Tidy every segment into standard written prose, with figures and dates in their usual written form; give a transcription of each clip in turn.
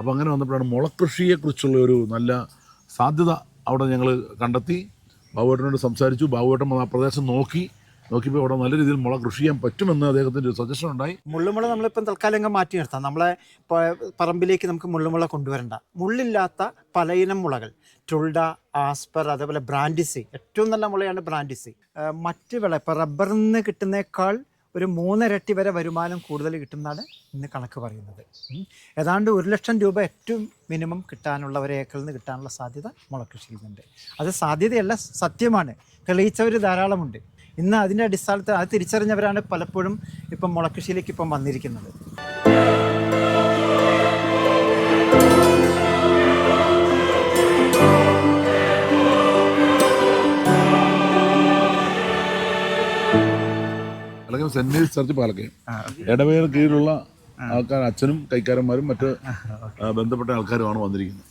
അപ്പോൾ അങ്ങനെ വന്നപ്പോഴാണ് മുളകൃഷിയെക്കുറിച്ചുള്ള ഒരു നല്ല സാധ്യത അവിടെ ഞങ്ങൾ കണ്ടെത്തി. ബാബുവേട്ടനോട് സംസാരിച്ചു. ബാബുവേട്ടൻ ആ പ്രദേശം നോക്കിയപ്പോൾ അവിടെ നല്ല രീതിയിൽ മുള കൃഷി ചെയ്യാൻ പറ്റുമെന്ന് അദ്ദേഹത്തിൻ്റെ ഒരു സജഷൻ ഉണ്ടായി. മുള്ളുമുള നമ്മളിപ്പം തൽക്കാലം മാറ്റി നിർത്താം. നമ്മളെ പറമ്പിലേക്ക് നമുക്ക് മുള്ളുമുള കൊണ്ടുവരണ്ട. മുള്ളില്ലാത്ത പലയിനം മുളകൾ, ടുൾഡ, ആസ്പർ, അതേപോലെ ബ്രാൻഡിസി, ഏറ്റവും നല്ല മുളയാണ് ബ്രാൻഡിസി. മറ്റ് വിള ഇപ്പോൾ റബ്ബറിൽ നിന്ന് കിട്ടുന്നേക്കാൾ ഒരു 3 ഇരട്ടി വരെ വരുമാനം കൂടുതൽ കിട്ടുന്നതാണ് ഇന്ന് കണക്ക് പറയുന്നത്. ഏതാണ്ട് 1,00,000 രൂപ ഏറ്റവും മിനിമം കിട്ടാനുള്ള, ഒരു ഏക്കറിൽ നിന്ന് കിട്ടാനുള്ള സാധ്യത മുളകൃഷിയിൽ നിന്നുണ്ട്. അത് സാധ്യതയല്ല, സത്യമാണ്. തെളിയിച്ചവർ ധാരാളമുണ്ട്. ഇന്ന് അതിൻ്റെ അടിസ്ഥാനത്തിൽ അത് തിരിച്ചറിഞ്ഞവരാണ് പലപ്പോഴും ഇപ്പം മുളകൃഷിയിലേക്ക് ഇപ്പം വന്നിരിക്കുന്നത്. അല്ലെങ്കിൽ സെന്റ് മേരീസ് ചർച്ച് പാലക്കയം ഇടവേർ കീഴിലുള്ള ആൾക്കാർ, അച്ഛനും കൈക്കാരന്മാരും മറ്റ് ബന്ധപ്പെട്ട ആൾക്കാരുമാണ് വന്നിരിക്കുന്നത്.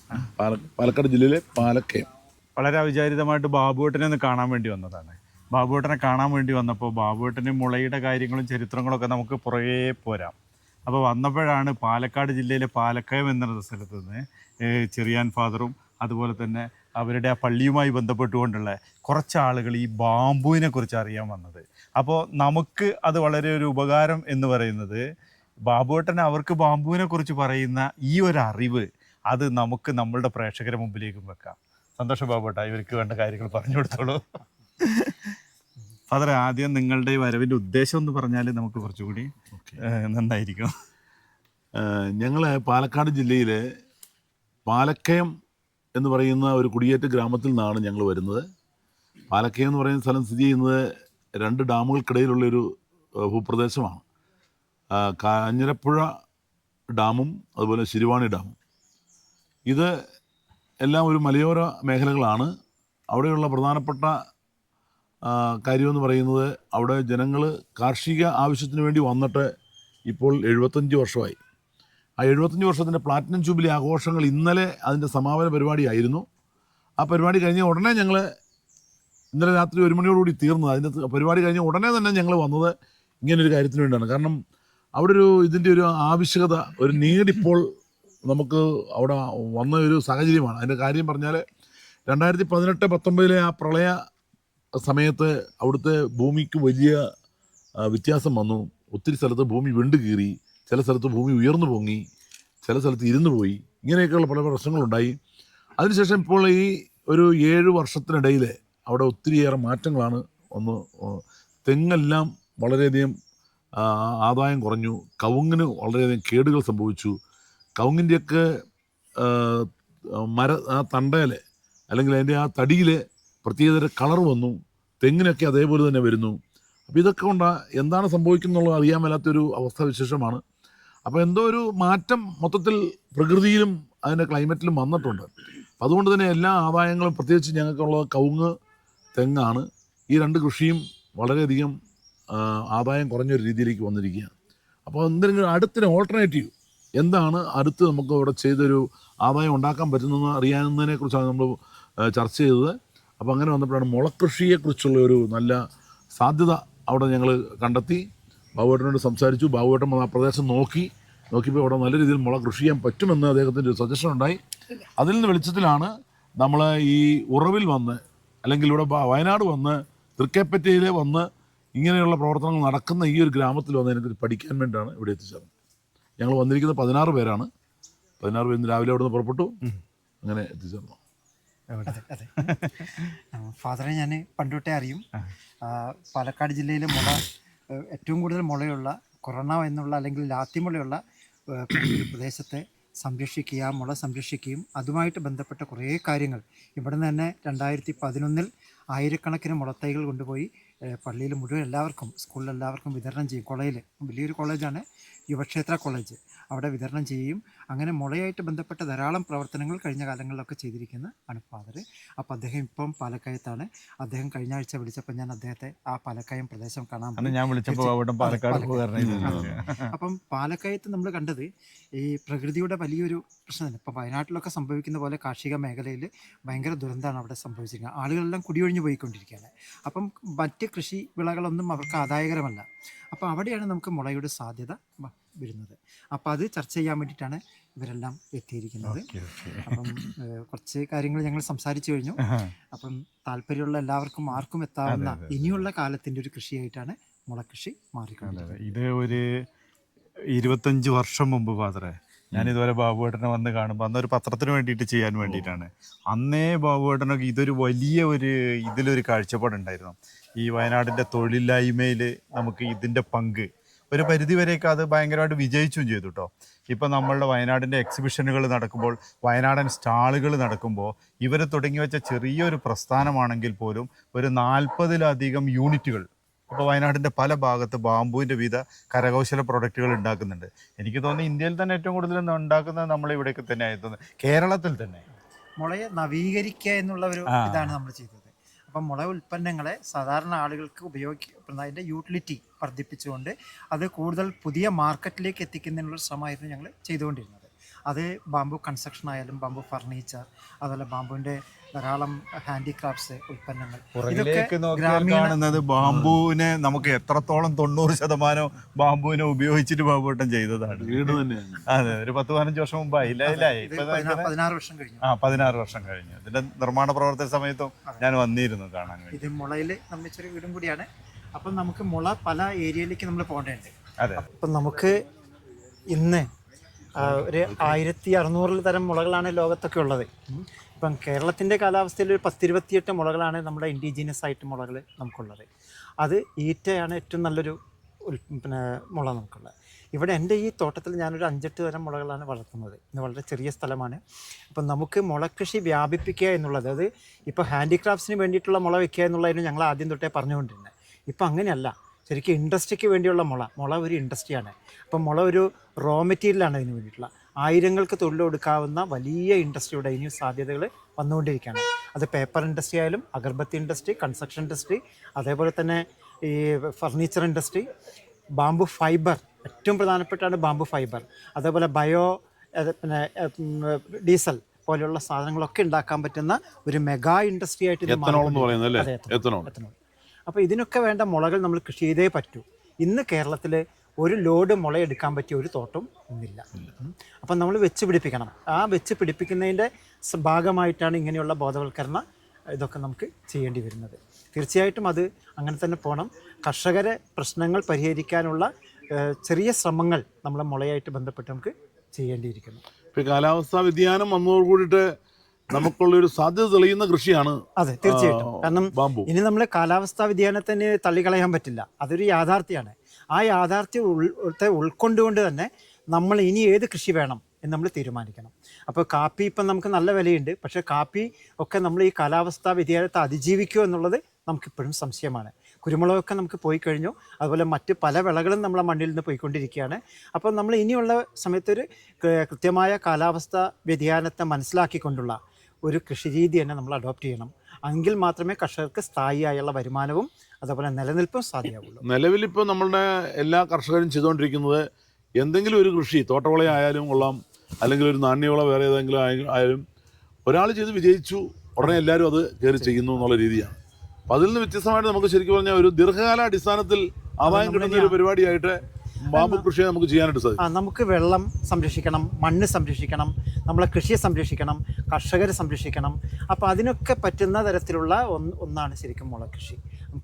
പാലക്കാട് ജില്ലയിലെ പാലക്കയം. വളരെ അവിചാരിതമായിട്ട് ബാബുവേട്ടനെ ഒന്ന് കാണാൻ വേണ്ടി വന്നതാണ്. ബാബുവേട്ടനെ കാണാൻ വേണ്ടി വന്നപ്പോൾ ബാബുവേട്ടന് മുളയുടെ കാര്യങ്ങളും ചരിത്രങ്ങളൊക്കെ നമുക്ക് പുറകെ പോരാം. അപ്പോൾ വന്നപ്പോഴാണ് പാലക്കാട് ജില്ലയിലെ പാലക്കയം എന്ന സ്ഥലത്ത് നിന്ന് ചെറിയാൻ ഫാദറും അതുപോലെ തന്നെ അവരുടെ ആ പള്ളിയുമായി ബന്ധപ്പെട്ടുകൊണ്ടുള്ള കുറച്ച് ആളുകൾ ഈ ബാമ്പുവിനെ കുറിച്ച് അറിയാൻ വന്നത്. അപ്പോൾ നമുക്ക് അത് വളരെ ഒരു ഉപകാരം എന്ന് പറയുന്നത്, ബാബുവേട്ടൻ അവർക്ക് ബാമ്പുവിനെ കുറിച്ച് പറയുന്ന ഈ ഒരു അറിവ് അത് നമുക്ക് നമ്മളുടെ പ്രേക്ഷകരുടെ മുമ്പിലേക്കും വെക്കാം. സന്തോഷം ബാബുവേട്ട, ഇവർക്ക് വേണ്ട കാര്യങ്ങൾ പറഞ്ഞു കൊടുത്തോളൂ. ഫാദർ, ആദ്യം നിങ്ങളുടെ ഈ വരവിൻ്റെ ഉദ്ദേശം എന്ന് പറഞ്ഞാൽ നമുക്ക് കുറച്ചുകൂടി നന്നായിരിക്കും. ഞങ്ങൾ പാലക്കാട് ജില്ലയിലെ പാലക്കയം എന്ന് പറയുന്ന ഒരു കുടിയേറ്റ ഗ്രാമത്തിൽ നിന്നാണ് ഞങ്ങൾ വരുന്നത്. പാലക്കയം എന്ന് പറയുന്ന സ്ഥലം സ്ഥിതി ചെയ്യുന്നത് 2 ഡാമുകൾക്കിടയിലുള്ളൊരു ഭൂപ്രദേശമാണ്. കാഞ്ഞിരപ്പുഴ ഡാമും അതുപോലെ ശിരുവാണി ഡാമും. ഇത് എല്ലാം ഒരു മലയോര മേഖലകളാണ്. അവിടെയുള്ള പ്രധാനപ്പെട്ട കാര്യമെന്ന് പറയുന്നത്, അവിടെ ജനങ്ങൾ കാർഷിക ആവശ്യത്തിന് വേണ്ടി വന്നിട്ട് ഇപ്പോൾ 75 വർഷമായി. ആ 75 വർഷത്തിൻ്റെ പ്ലാറ്റിനം ജൂബിലി ആഘോഷങ്ങൾ ഇന്നലെ അതിൻ്റെ സമാപന പരിപാടിയായിരുന്നു. ആ പരിപാടി കഴിഞ്ഞ ഉടനെ ഞങ്ങൾ ഇന്നലെ രാത്രി 1 മണിയോടുകൂടി തീർന്നത്. അതിൻ്റെ പരിപാടി കഴിഞ്ഞ ഉടനെ തന്നെ ഞങ്ങൾ വന്നത് ഇങ്ങനൊരു കാര്യത്തിന് വേണ്ടിയാണ്. കാരണം അവിടെ ഇതിൻ്റെ ഒരു ആവശ്യകത, ഒരു നീഡിപ്പോൾ നമുക്ക് അവിടെ വന്ന ഒരു സാഹചര്യമാണ്. അതിൻ്റെ കാര്യം പറഞ്ഞാൽ 2018-19 ആ പ്രളയ സമയത്ത് അവിടുത്തെ ഭൂമിക്ക് വലിയ വ്യത്യാസം വന്നു. ഒത്തിരി സ്ഥലത്ത് ഭൂമി വിണ്ടു കീറി, ചില സ്ഥലത്ത് ഭൂമി ഉയർന്നു പൊങ്ങി, ചില സ്ഥലത്ത് ഇരുന്നു പോയി. ഇങ്ങനെയൊക്കെയുള്ള പല പ്രശ്നങ്ങളുണ്ടായി. അതിനുശേഷം ഇപ്പോൾ ഈ ഒരു 7 വർഷത്തിനിടയിൽ അവിടെ ഒത്തിരിയേറെ മാറ്റങ്ങളാണ്. തെങ്ങെല്ലാം വളരെയധികം ആദായം കുറഞ്ഞു. കവുങ്ങിന് വളരെയധികം കേടുകൾ സംഭവിച്ചു. കവുങ്ങിൻ്റെയൊക്കെ ആ തണ്ടയിൽ അല്ലെങ്കിൽ അതിൻ്റെ ആ തടിയിൽ പ്രത്യേകതര കളർ വന്നു. തെങ്ങിനൊക്കെ അതേപോലെ തന്നെ വരുന്നു. അപ്പോൾ ഇതൊക്കെ കൊണ്ട് എന്താണ് സംഭവിക്കുന്നുള്ളത് അറിയാൻ മേലാത്തൊരു അവസ്ഥാവിശേഷമാണ്. അപ്പോൾ എന്തോ ഒരു മാറ്റം മൊത്തത്തിൽ പ്രകൃതിയിലും അതിൻ്റെ ക്ലൈമറ്റിലും വന്നിട്ടുണ്ട്. അതുകൊണ്ട് തന്നെ എല്ലാ ആദായങ്ങളും, പ്രത്യേകിച്ച് ഞങ്ങൾക്കുള്ളത് കവുങ്ങ്, തെങ്ങാണ്. ഈ 2 കൃഷിയും വളരെയധികം ആദായം കുറഞ്ഞൊരു രീതിയിലേക്ക് വന്നിരിക്കുകയാണ്. അപ്പോൾ എന്തെങ്കിലും അടുത്തൊരു ഓൾട്ടർനേറ്റീവ് എന്താണ് അടുത്ത് നമുക്ക് അവിടെ ചെയ്തൊരു ആദായം ഉണ്ടാക്കാൻ പറ്റുന്നതെന്ന് അറിയാവുന്നതിനെക്കുറിച്ചാണ് നമ്മൾ ചർച്ച ചെയ്തത്. അപ്പോൾ അങ്ങനെ വന്നപ്പോഴാണ് മുളകൃഷിയെക്കുറിച്ചുള്ള ഒരു നല്ല സാധ്യത അവിടെ ഞങ്ങൾ കണ്ടെത്തി. ബാബുവേട്ടനോട് സംസാരിച്ചു. ബാബുവേട്ടൻ ആ പ്രദേശം നോക്കിയപ്പോൾ അവിടെ നല്ല രീതിയിൽ മുള കൃഷി ചെയ്യാൻ പറ്റുമെന്ന് അദ്ദേഹത്തിൻ്റെ ഒരു സജഷൻ ഉണ്ടായി. അതിൽ നിന്ന് വെളിച്ചത്തിലാണ് നമ്മൾ ഈ ഉറവിൽ വന്ന്, അല്ലെങ്കിൽ ഇവിടെ വയനാട് വന്ന്, തൃക്കേപ്പറ്റയിൽ വന്ന് ഇങ്ങനെയുള്ള പ്രവർത്തനങ്ങൾ നടക്കുന്ന ഈ ഒരു ഗ്രാമത്തിൽ വന്ന് എനിക്ക് പഠിക്കാൻ വേണ്ടിയാണ് ഇവിടെ എത്തിച്ചേർന്നത്. ഞങ്ങൾ വന്നിരിക്കുന്നത് 16 പേരാണ്. 16 പേര് രാവിലെ അവിടെ നിന്ന് പുറപ്പെട്ടു, അങ്ങനെ എത്തിച്ചേർന്നു. അതെ, ഫാദറെ ഞാൻ പണ്ടോട്ടേ അറിയും. പാലക്കാട് ജില്ലയിലെ ഏറ്റവും കൂടുതൽ മുളയുള്ള കൊറോണ എന്നുള്ള അല്ലെങ്കിൽ ലാത്തിമുളയുള്ള ഒരു പ്രദേശത്തെ സംരക്ഷിക്കുക, മുള സംരക്ഷിക്കുകയും അതുമായിട്ട് ബന്ധപ്പെട്ട കുറേ കാര്യങ്ങൾ ഇവിടെ നിന്ന് തന്നെ 2011 ആയിരക്കണക്കിന് മുളത്തൈകൾ കൊണ്ടുപോയി പള്ളിയിൽ മുഴുവൻ എല്ലാവർക്കും, സ്കൂളിൽ എല്ലാവർക്കും വിതരണം ചെയ്യും. കോളേജിൽ, വലിയൊരു കോളേജാണ് യുവക്ഷേത്ര കോളേജ്, അവിടെ വിതരണം ചെയ്യും. അങ്ങനെ മുളയായിട്ട് ബന്ധപ്പെട്ട ധാരാളം പ്രവർത്തനങ്ങൾ കഴിഞ്ഞ കാലങ്ങളിലൊക്കെ ചെയ്തിരിക്കുന്ന ആണ് ഫാദർ. അപ്പോൾ അദ്ദേഹം ഇപ്പം പാലക്കയത്താണ്. അദ്ദേഹം കഴിഞ്ഞ ആഴ്ച വിളിച്ചപ്പോൾ ഞാൻ അദ്ദേഹത്തെ ആ പാലക്കയം പ്രദേശം കാണാൻ അപ്പം പാലക്കയത്ത് നമ്മൾ കണ്ടത് ഈ പ്രകൃതിയുടെ വലിയൊരു പ്രശ്നമാണ്. ഇപ്പം വയനാട്ടിലൊക്കെ സംഭവിക്കുന്ന പോലെ കാർഷിക മേഖലയിൽ ഭയങ്കര ദുരന്തമാണ് അവിടെ സംഭവിച്ചിരിക്കുന്നത്. ആളുകളെല്ലാം കുടിയൊഴിഞ്ഞു പോയിക്കൊണ്ടിരിക്കുകയാണ്. അപ്പം മറ്റ് കൃഷി വിളകളൊന്നും അവർക്ക് ആദായകരമല്ല. അപ്പോൾ അവിടെയാണ് നമുക്ക് മുളയുടെ സാധ്യത വരുന്നത്. അപ്പോൾ അത് ചർച്ച ചെയ്യാൻ വേണ്ടിയിട്ടാണ് ഇവരെല്ലാം എത്തിയിരിക്കുന്നത്. അപ്പം കുറച്ച് കാര്യങ്ങൾ ഞങ്ങൾ സംസാരിച്ചു കഴിഞ്ഞു. അപ്പം താല്പര്യമുള്ള എല്ലാവർക്കും ആർക്കും എത്താവുന്ന ഇനിയുള്ള കാലത്തിൻ്റെ ഒരു കൃഷിയായിട്ടാണ് മുളകൃഷി മാറിക്കൊണ്ടത്. ഇത് ഒരു 25 വർഷം മുമ്പ് ഫാദറെ ഞാനിതുപോലെ ബാബുവേട്ടനെ വന്ന് കാണുമ്പോൾ അന്നൊരു പത്രത്തിന് വേണ്ടിയിട്ട് ചെയ്യാൻ വേണ്ടിയിട്ടാണ്. അന്നേ ബാബുവേട്ടനൊക്കെ ഇതൊരു വലിയ ഇതിലൊരു കാഴ്ചപ്പാടുണ്ടായിരുന്നു. ഈ വയനാടിൻ്റെ തൊഴിലില്ലായ്മയിൽ നമുക്ക് ഇതിൻ്റെ പങ്ക് ഒരു പരിധിവരെയൊക്കെ അത് ഭയങ്കരമായിട്ട് വിജയിച്ചും ചെയ്തു കേട്ടോ. ഇപ്പം നമ്മളുടെ വയനാടിൻ്റെ എക്സിബിഷനുകൾ നടക്കുമ്പോൾ, വയനാടൻ സ്റ്റാളുകൾ നടക്കുമ്പോൾ ഇവർ തുടങ്ങി വെച്ച ചെറിയൊരു പ്രസ്ഥാനമാണെങ്കിൽ പോലും ഒരു 40-ലധികം യൂണിറ്റുകൾ ഇപ്പോൾ വയനാടിൻ്റെ പല ഭാഗത്ത് ബാംബുവിൻ്റെ വിവിധ കരകൗശല പ്രൊഡക്റ്റുകൾ ഉണ്ടാക്കുന്നുണ്ട്. എനിക്ക് തോന്നുന്നു ഇന്ത്യയിൽ തന്നെ ഏറ്റവും കൂടുതൽ ഉണ്ടാക്കുന്നത് നമ്മളിവിടെയൊക്കെ തന്നെ ആയിരുന്നു, കേരളത്തിൽ തന്നെ. മുളയെ നവീകരിക്കുക എന്നുള്ള ഒരു ഇതാണ് നമ്മൾ ചെയ്തത്. അപ്പം മുള ഉൽപ്പന്നങ്ങളെ സാധാരണ ആളുകൾക്ക് ഉപയോഗിക്കുന്ന അതിൻ്റെ യൂട്ടിലിറ്റി വർദ്ധിപ്പിച്ചുകൊണ്ട് അത് കൂടുതൽ പുതിയ മാർക്കറ്റിലേക്ക് എത്തിക്കുന്നതിനുള്ള ശ്രമമായിരുന്നു ഞങ്ങൾ ചെയ്തുകൊണ്ടിരുന്നത്. അത് ബാംബു കൺസ്ട്രക്ഷൻ ആയാലും ബാംബു ഫർണിച്ചർ, അതുപോലെ ബാംബുവിൻ്റെ ധാരാളം ഹാൻഡിക്രാഫ്റ്റ്സ് ഉൽപ്പന്നങ്ങൾ, പുറകിലേക്ക് കാണുന്നത് ബാംബുവിനെ നമുക്ക് എത്രത്തോളം 90% ബാംബുവിനെ ഉപയോഗിച്ചിട്ട് ബാബുവേട്ടൻ ചെയ്തതാണ്. വീട് തന്നെയാണ്. അതെ, ഒരു 10-15 വർഷം മുമ്പായി. 16 വർഷം കഴിഞ്ഞു. 16 വർഷം കഴിഞ്ഞു. ഇതിന്റെ നിർമ്മാണ പ്രവർത്തന സമയത്തും ഞാൻ വന്നിരുന്നു കാണാൻ വേണ്ടി. ഇത് മുളയിൽ നിർമ്മിച്ചൊരു വീടും കൂടിയാണ്. അപ്പം നമുക്ക് മുള പല ഏരിയയിലേക്ക് നമ്മൾ പോകേണ്ടതുണ്ട്. അതെ, അപ്പം നമുക്ക് ഇന്ന് ഒരു 1600 തരം മുളകളാണ് ലോകത്തൊക്കെ ഉള്ളത്. ഇപ്പം കേരളത്തിൻ്റെ കാലാവസ്ഥയിൽ ഒരു 10-28 മുളകളാണ് നമ്മുടെ ഇൻഡിജീനിയസ് ആയിട്ട് മുളകൾ നമുക്കുള്ളത്. അത് ഈറ്റയാണ് ഏറ്റവും നല്ലൊരു മുള നമുക്കുള്ളത്. ഇവിടെ എൻ്റെ ഈ തോട്ടത്തിൽ ഞാനൊരു 5-8 തരം മുളകളാണ് വളർത്തുന്നത്. ഇത് വളരെ ചെറിയ സ്ഥലമാണ്. അപ്പം നമുക്ക് മുളകൃഷി വ്യാപിപ്പിക്കുക എന്നുള്ളത്, അത് ഇപ്പോൾ ഹാൻഡിക്രാഫ്റ്റ്സിന് വേണ്ടിയിട്ടുള്ള മുള വയ്ക്കുക എന്നുള്ളതിന് ഞങ്ങൾ ആദ്യം തൊട്ടേ പറഞ്ഞുകൊണ്ടിരുന്നത്. ഇപ്പം അങ്ങനെയല്ല. ശരിക്കും ഇൻഡസ്ട്രിക്ക് വേണ്ടിയുള്ള മുള ഒരു ഇൻഡസ്ട്രിയാണ്. അപ്പം മുള ഒരു റോ മെറ്റീരിയലാണ് ഇതിന് വേണ്ടിയിട്ടുള്ള. ആയിരങ്ങൾക്ക് തൊഴിൽ കൊടുക്കാവുന്ന വലിയ ഇൻഡസ്ട്രിയുടെ ഇനിയും സാധ്യതകൾ വന്നുകൊണ്ടിരിക്കുകയാണ്. അത് പേപ്പർ ഇൻഡസ്ട്രി ആയാലും, അഗർബത്തി ഇൻഡസ്ട്രി, കൺസ്ട്രക്ഷൻ ഇൻഡസ്ട്രി, അതേപോലെ തന്നെ ഈ ഫർണിച്ചർ ഇൻഡസ്ട്രി, ബാംബു ഫൈബർ ഏറ്റവും പ്രധാനപ്പെട്ടാണ് ബാംബു ഫൈബർ, അതേപോലെ ഡീസൽ പോലെയുള്ള സാധനങ്ങളൊക്കെ ഉണ്ടാക്കാൻ പറ്റുന്ന ഒരു മെഗാ ഇൻഡസ്ട്രി ആയിട്ട് എത്തനോൾ. അപ്പോൾ ഇതിനൊക്കെ വേണ്ട മുളകൾ നമ്മൾ കൃഷി ചെയ്തേ പറ്റൂ. ഇന്ന് കേരളത്തിൽ ഒരു ലോഡ് മുളയെടുക്കാൻ പറ്റിയ ഒരു തോട്ടം ഇന്നില്ല. അപ്പം നമ്മൾ വെച്ച് പിടിപ്പിക്കണം. ആ വെച്ച് പിടിപ്പിക്കുന്നതിൻ്റെ ഭാഗമായിട്ടാണ് ഇങ്ങനെയുള്ള ബോധവൽക്കരണ ഇതൊക്കെ നമുക്ക് ചെയ്യേണ്ടി വരുന്നത്. തീർച്ചയായിട്ടും അത് അങ്ങനെ തന്നെ പോകണം. കർഷകരെ പ്രശ്നങ്ങൾ പരിഹരിക്കാനുള്ള ചെറിയ ശ്രമങ്ങൾ നമ്മളെ മുളയായിട്ട് ബന്ധപ്പെട്ട് നമുക്ക് ചെയ്യേണ്ടിയിരിക്കുന്നു. ഇപ്പോൾ കാലാവസ്ഥാ വ്യതിയാനം വന്നതോട് കൂടിയിട്ട് നമുക്കുള്ളൊരു സാധ്യത തെളിയുന്ന കൃഷിയാണ്. അതെ, തീർച്ചയായിട്ടും. കാരണം ഇനി നമ്മൾ കാലാവസ്ഥാ വ്യതിയാനത്തിന് തള്ളിക്കളയാൻ പറ്റില്ല. അതൊരു യാഥാർത്ഥ്യമാണ്. ആ യാഥാർത്ഥ്യത്തെ ഉൾക്കൊണ്ടുകൊണ്ട് തന്നെ നമ്മൾ ഇനി ഏത് കൃഷി വേണം എന്ന് നമ്മൾ തീരുമാനിക്കണം. അപ്പോൾ കാപ്പി ഇപ്പം നമുക്ക് നല്ല വിലയുണ്ട്. പക്ഷേ കാപ്പി ഒക്കെ നമ്മൾ ഈ കാലാവസ്ഥാ വ്യതിയാനത്തെ അതിജീവിക്കുമോ എന്നുള്ളത് നമുക്കിപ്പോഴും സംശയമാണ്. കുരുമുളകൊക്കെ നമുക്ക് പോയി കഴിഞ്ഞു. അതുപോലെ മറ്റ് പല വിളകളും നമ്മളെ മണ്ണിൽ നിന്ന് പോയിക്കൊണ്ടിരിക്കുകയാണ്. അപ്പോൾ നമ്മൾ ഇനിയുള്ള സമയത്തൊരു കൃത്യമായ കാലാവസ്ഥാ വ്യതിയാനത്തെ മനസ്സിലാക്കിക്കൊണ്ടുള്ള ഒരു കൃഷിരീതി തന്നെ നമ്മൾ അഡോപ്റ്റ് ചെയ്യണം. എങ്കിൽ മാത്രമേ കർഷകർക്ക് സ്ഥായിയായുള്ള വരുമാനവും അതുപോലെ നിലനിൽപ്പും സാധ്യമാവുള്ളൂ. നിലവിലിപ്പോൾ നമ്മളുടെ എല്ലാ കർഷകരും ചെയ്തുകൊണ്ടിരിക്കുന്നത് എന്തെങ്കിലും ഒരു കൃഷി, തോട്ടവിളയായാലും കൊള്ളാം, അല്ലെങ്കിൽ ഒരു നാണ്യവിള വേറെ ഏതെങ്കിലും ആയാലും ഒരാൾ ചെയ്ത് വിജയിച്ചു ഉടനെ എല്ലാവരും അത് കയറി ചെയ്യുന്നു എന്നുള്ള രീതിയാണ്. അപ്പം അതിൽ നിന്ന് വ്യത്യസ്തമായിട്ട് നമുക്ക് ശരിക്കും പറഞ്ഞാൽ ഒരു ദീർഘകാല അടിസ്ഥാനത്തിൽ ആദായം കിട്ടുന്ന ഒരു പരിപാടിയായിട്ട് ബാംബു കൃഷിയെ നമുക്ക് ചെയ്യാനായിട്ട് സാധിക്കും. നമുക്ക് വെള്ളം സംരക്ഷിക്കണം, മണ്ണ് സംരക്ഷിക്കണം, നമ്മളെ കൃഷിയെ സംരക്ഷിക്കണം, കർഷകരെ സംരക്ഷിക്കണം. അപ്പോൾ അതിനൊക്കെ പറ്റുന്ന തരത്തിലുള്ള ഒന്നാണ് ശരിക്കും മുളകൃഷി.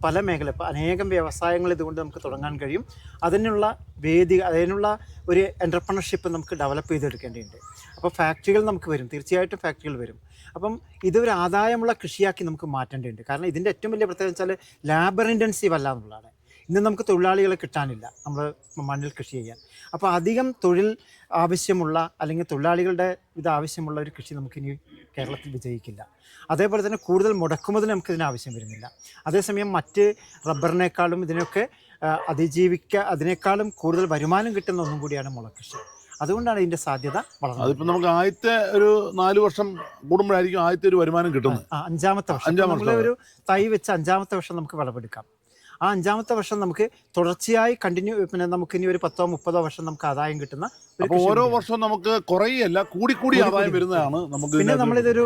പല മേഖല, ഇപ്പോൾ അനേകം വ്യവസായങ്ങൾ ഇതുകൊണ്ട് നമുക്ക് തുടങ്ങാൻ കഴിയും. അതിനുള്ള അതിനുള്ള ഒരു എൻ്റർപ്രണർഷിപ്പ് നമുക്ക് ഡെവലപ്പ് ചെയ്തെടുക്കേണ്ടതുണ്ട്. അപ്പോൾ ഫാക്ടറികൾ നമുക്ക് വരും, തീർച്ചയായിട്ടും ഫാക്ടറികൾ വരും. അപ്പം ഇതൊരു ആദായമുള്ള കൃഷിയാക്കി നമുക്ക് മാറ്റേണ്ടതുണ്ട്. കാരണം ഇതിൻ്റെ ഏറ്റവും വലിയ പ്രത്യേകത വെച്ചാൽ ലാബർ ഇൻറ്റൻസീവ് അല്ല എന്നുള്ളതാണ്. ഇന്ന് നമുക്ക് തൊഴിലാളികളെ കിട്ടാനില്ല നമ്മൾ മണ്ണിൽ കൃഷി ചെയ്യാൻ. അപ്പോൾ അധികം തൊഴിൽ ആവശ്യമുള്ള അല്ലെങ്കിൽ തൊഴിലാളികളുടെ ആവശ്യമുള്ള ഒരു കൃഷി നമുക്കിനി കേരളത്തിൽ വിജയിക്കില്ല. അതേപോലെ തന്നെ കൂടുതൽ മുടക്കുമുതൽ നമുക്കിതിന് ആവശ്യം വരുന്നില്ല. അതേസമയം മറ്റ് റബ്ബറിനേക്കാളും ഇതിനൊക്കെ അതിനേക്കാളും കൂടുതൽ വരുമാനം കിട്ടുന്ന ഒന്നും കൂടിയാണ് മുളകൃഷി. അതുകൊണ്ടാണ് ഇതിൻ്റെ സാധ്യത വളർന്നത്. അതിപ്പോൾ നമുക്ക് ആദ്യത്തെ ഒരു 4 വർഷം കൂടുമ്പോഴായിരിക്കും ആദ്യത്തെ ഒരു വരുമാനം കിട്ടുന്നത്. 5-ാമത്തെ വർഷം നമ്മളൊരു തൈ വെച്ച് 5-ാമത്തെ വർഷം നമുക്ക് വിളവെടുക്കാം. ആ 5-ാമത്തെ വർഷം നമുക്ക് തുടർച്ചയായി നമുക്കിനി ഒരു 10-30 വർഷം നമുക്ക് ആദായം കിട്ടുന്ന ഓരോ വർഷവും നമുക്ക് കുറയല്ല, കൂടി ആദായം വരുന്നതാണ് നമുക്ക്. പിന്നെ നമ്മളിതൊരു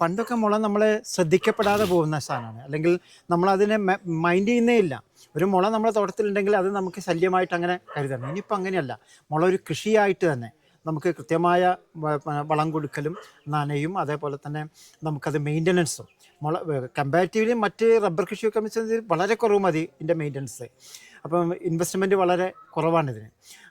പണ്ടൊക്കെ മുള നമ്മൾ ശ്രദ്ധിക്കപ്പെടാതെ പോകുന്ന സാധനമാണ്, അല്ലെങ്കിൽ നമ്മളതിനെ മൈൻഡ് ചെയ്യുന്നേ ഇല്ല. ഒരു മുള നമ്മുടെ തോട്ടത്തിലുണ്ടെങ്കിൽ അത് നമുക്ക് ശല്യമായിട്ട് അങ്ങനെ കരുതണം. ഇനിയിപ്പോൾ അങ്ങനെയല്ല, മുള ഒരു കൃഷിയായിട്ട് തന്നെ നമുക്ക് കൃത്യമായ വളം കൊടുക്കലും നനയും, അതേപോലെ തന്നെ നമുക്കത് മെയിൻ്റനൻസും കമ്പാരിറ്റീവ്ലി മറ്റ് റബ്ബർ കൃഷിയൊക്കെ വെച്ചാൽ വളരെ കുറവ് മതി ഇതിൻ്റെ മെയിൻ്റനൻസ്. അപ്പം ഇൻവെസ്റ്റ്മെൻറ്റ് വളരെ കുറവാണിതിന്.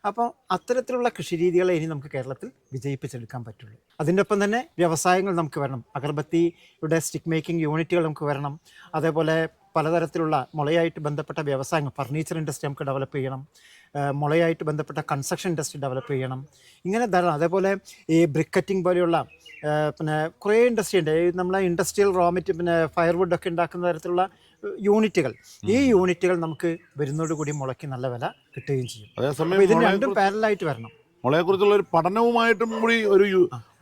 അപ്പോൾ അത്തരത്തിലുള്ള കൃഷി രീതികളെ ഇനി നമുക്ക് കേരളത്തിൽ വിജയിപ്പിച്ചെടുക്കാൻ പറ്റുള്ളൂ. അതിൻ്റെ ഒപ്പം തന്നെ വ്യവസായങ്ങൾ നമുക്ക് വരണം. അഗർബത്തിയുടെ സ്റ്റിക്ക് മേക്കിംഗ് യൂണിറ്റുകൾ നമുക്ക് വരണം. അതേപോലെ പലതരത്തിലുള്ള മുളയായിട്ട് ബന്ധപ്പെട്ട വ്യവസായങ്ങൾ, ഫർണിച്ചർ ഇൻഡസ്ട്രി നമുക്ക് ഡെവലപ്പ് ചെയ്യണം, മുളയായിട്ട് ബന്ധപ്പെട്ട കൺസ്ട്രക്ഷൻ ഇൻഡസ്ട്രി ഡെവലപ്പ് ചെയ്യണം. ഇങ്ങനെ ധാരാളം. അതേപോലെ ഈ ബ്രിക്കറ്റിംഗ് പോലെയുള്ള പിന്നെ കുറേ ഇൻഡസ്ട്രി ഉണ്ട്. നമ്മളെ ഇൻഡസ്ട്രിയൽ പിന്നെ ഫയർവുഡൊക്കെ ഉണ്ടാക്കുന്ന തരത്തിലുള്ള യൂണിറ്റുകൾ, ഈ യൂണിറ്റുകൾ നമുക്ക് വരുന്നതോടുകൂടി മുളയ്ക്ക് നല്ല വില കിട്ടുകയും ചെയ്യും. അതേസമയം ഇതിന് രണ്ടും പാരലായിട്ട് വരണം. മുളയെക്കുറിച്ചുള്ള ഒരു പഠനവുമായിട്ടും കൂടി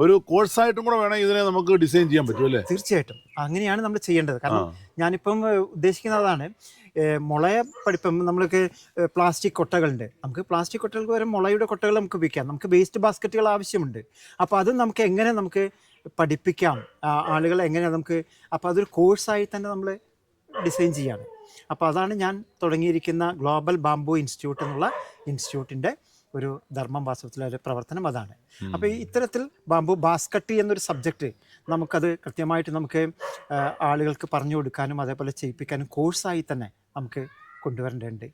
ഒരു കോഴ്സായിട്ടും കൂടെ വേണം ഇതിനെ നമുക്ക് ഡിസൈൻ ചെയ്യാൻ പറ്റും അല്ലേ? തീർച്ചയായിട്ടും അങ്ങനെയാണ് നമ്മൾ ചെയ്യേണ്ടത്. കാരണം ഞാനിപ്പം ഉദ്ദേശിക്കുന്നതാണ്, മുളയെ പഠിപ്പം നമ്മൾക്ക് പ്ലാസ്റ്റിക് കൊട്ടകളുണ്ട്. നമുക്ക് പ്ലാസ്റ്റിക് കൊട്ടകൾക്ക് വരെ മുളയുടെ കൊട്ടകൾ നമുക്ക് ഉപയോഗിക്കാം. നമുക്ക് വേസ്റ്റ് ബാസ്ക്കറ്റുകൾ ആവശ്യമുണ്ട്. അപ്പോൾ അത് നമുക്ക് എങ്ങനെ നമുക്ക് പഠിപ്പിക്കാം, ആളുകളെ എങ്ങനെ നമുക്ക്, അപ്പോൾ അതൊരു കോഴ്സായി തന്നെ നമ്മൾ ഡിസൈൻ ചെയ്യാണ്. അപ്പോൾ അതാണ് ഞാൻ തുടങ്ങിയിരിക്കുന്ന ഗ്ലോബൽ ബാംബു ഇൻസ്റ്റിറ്റ്യൂട്ട് എന്നുള്ള ഇൻസ്റ്റിറ്റ്യൂട്ടിൻ്റെ ഒരു ധർമ്മം, വാസ്തവത്തിലെ ഒരു പ്രവർത്തനം അതാണ്. അപ്പോൾ ഇത്തരത്തിൽ ബാംബു ബാസ്ക്കറ്റ് എന്നൊരു സബ്ജക്റ്റ് നമുക്കത് കൃത്യമായിട്ട് നമുക്ക് ആളുകൾക്ക് പറഞ്ഞു കൊടുക്കാനും അതേപോലെ ചെയ്യിപ്പിക്കാനും കോഴ്സായി തന്നെ നമുക്ക് കൊണ്ടുവരേണ്ടതുണ്ട്.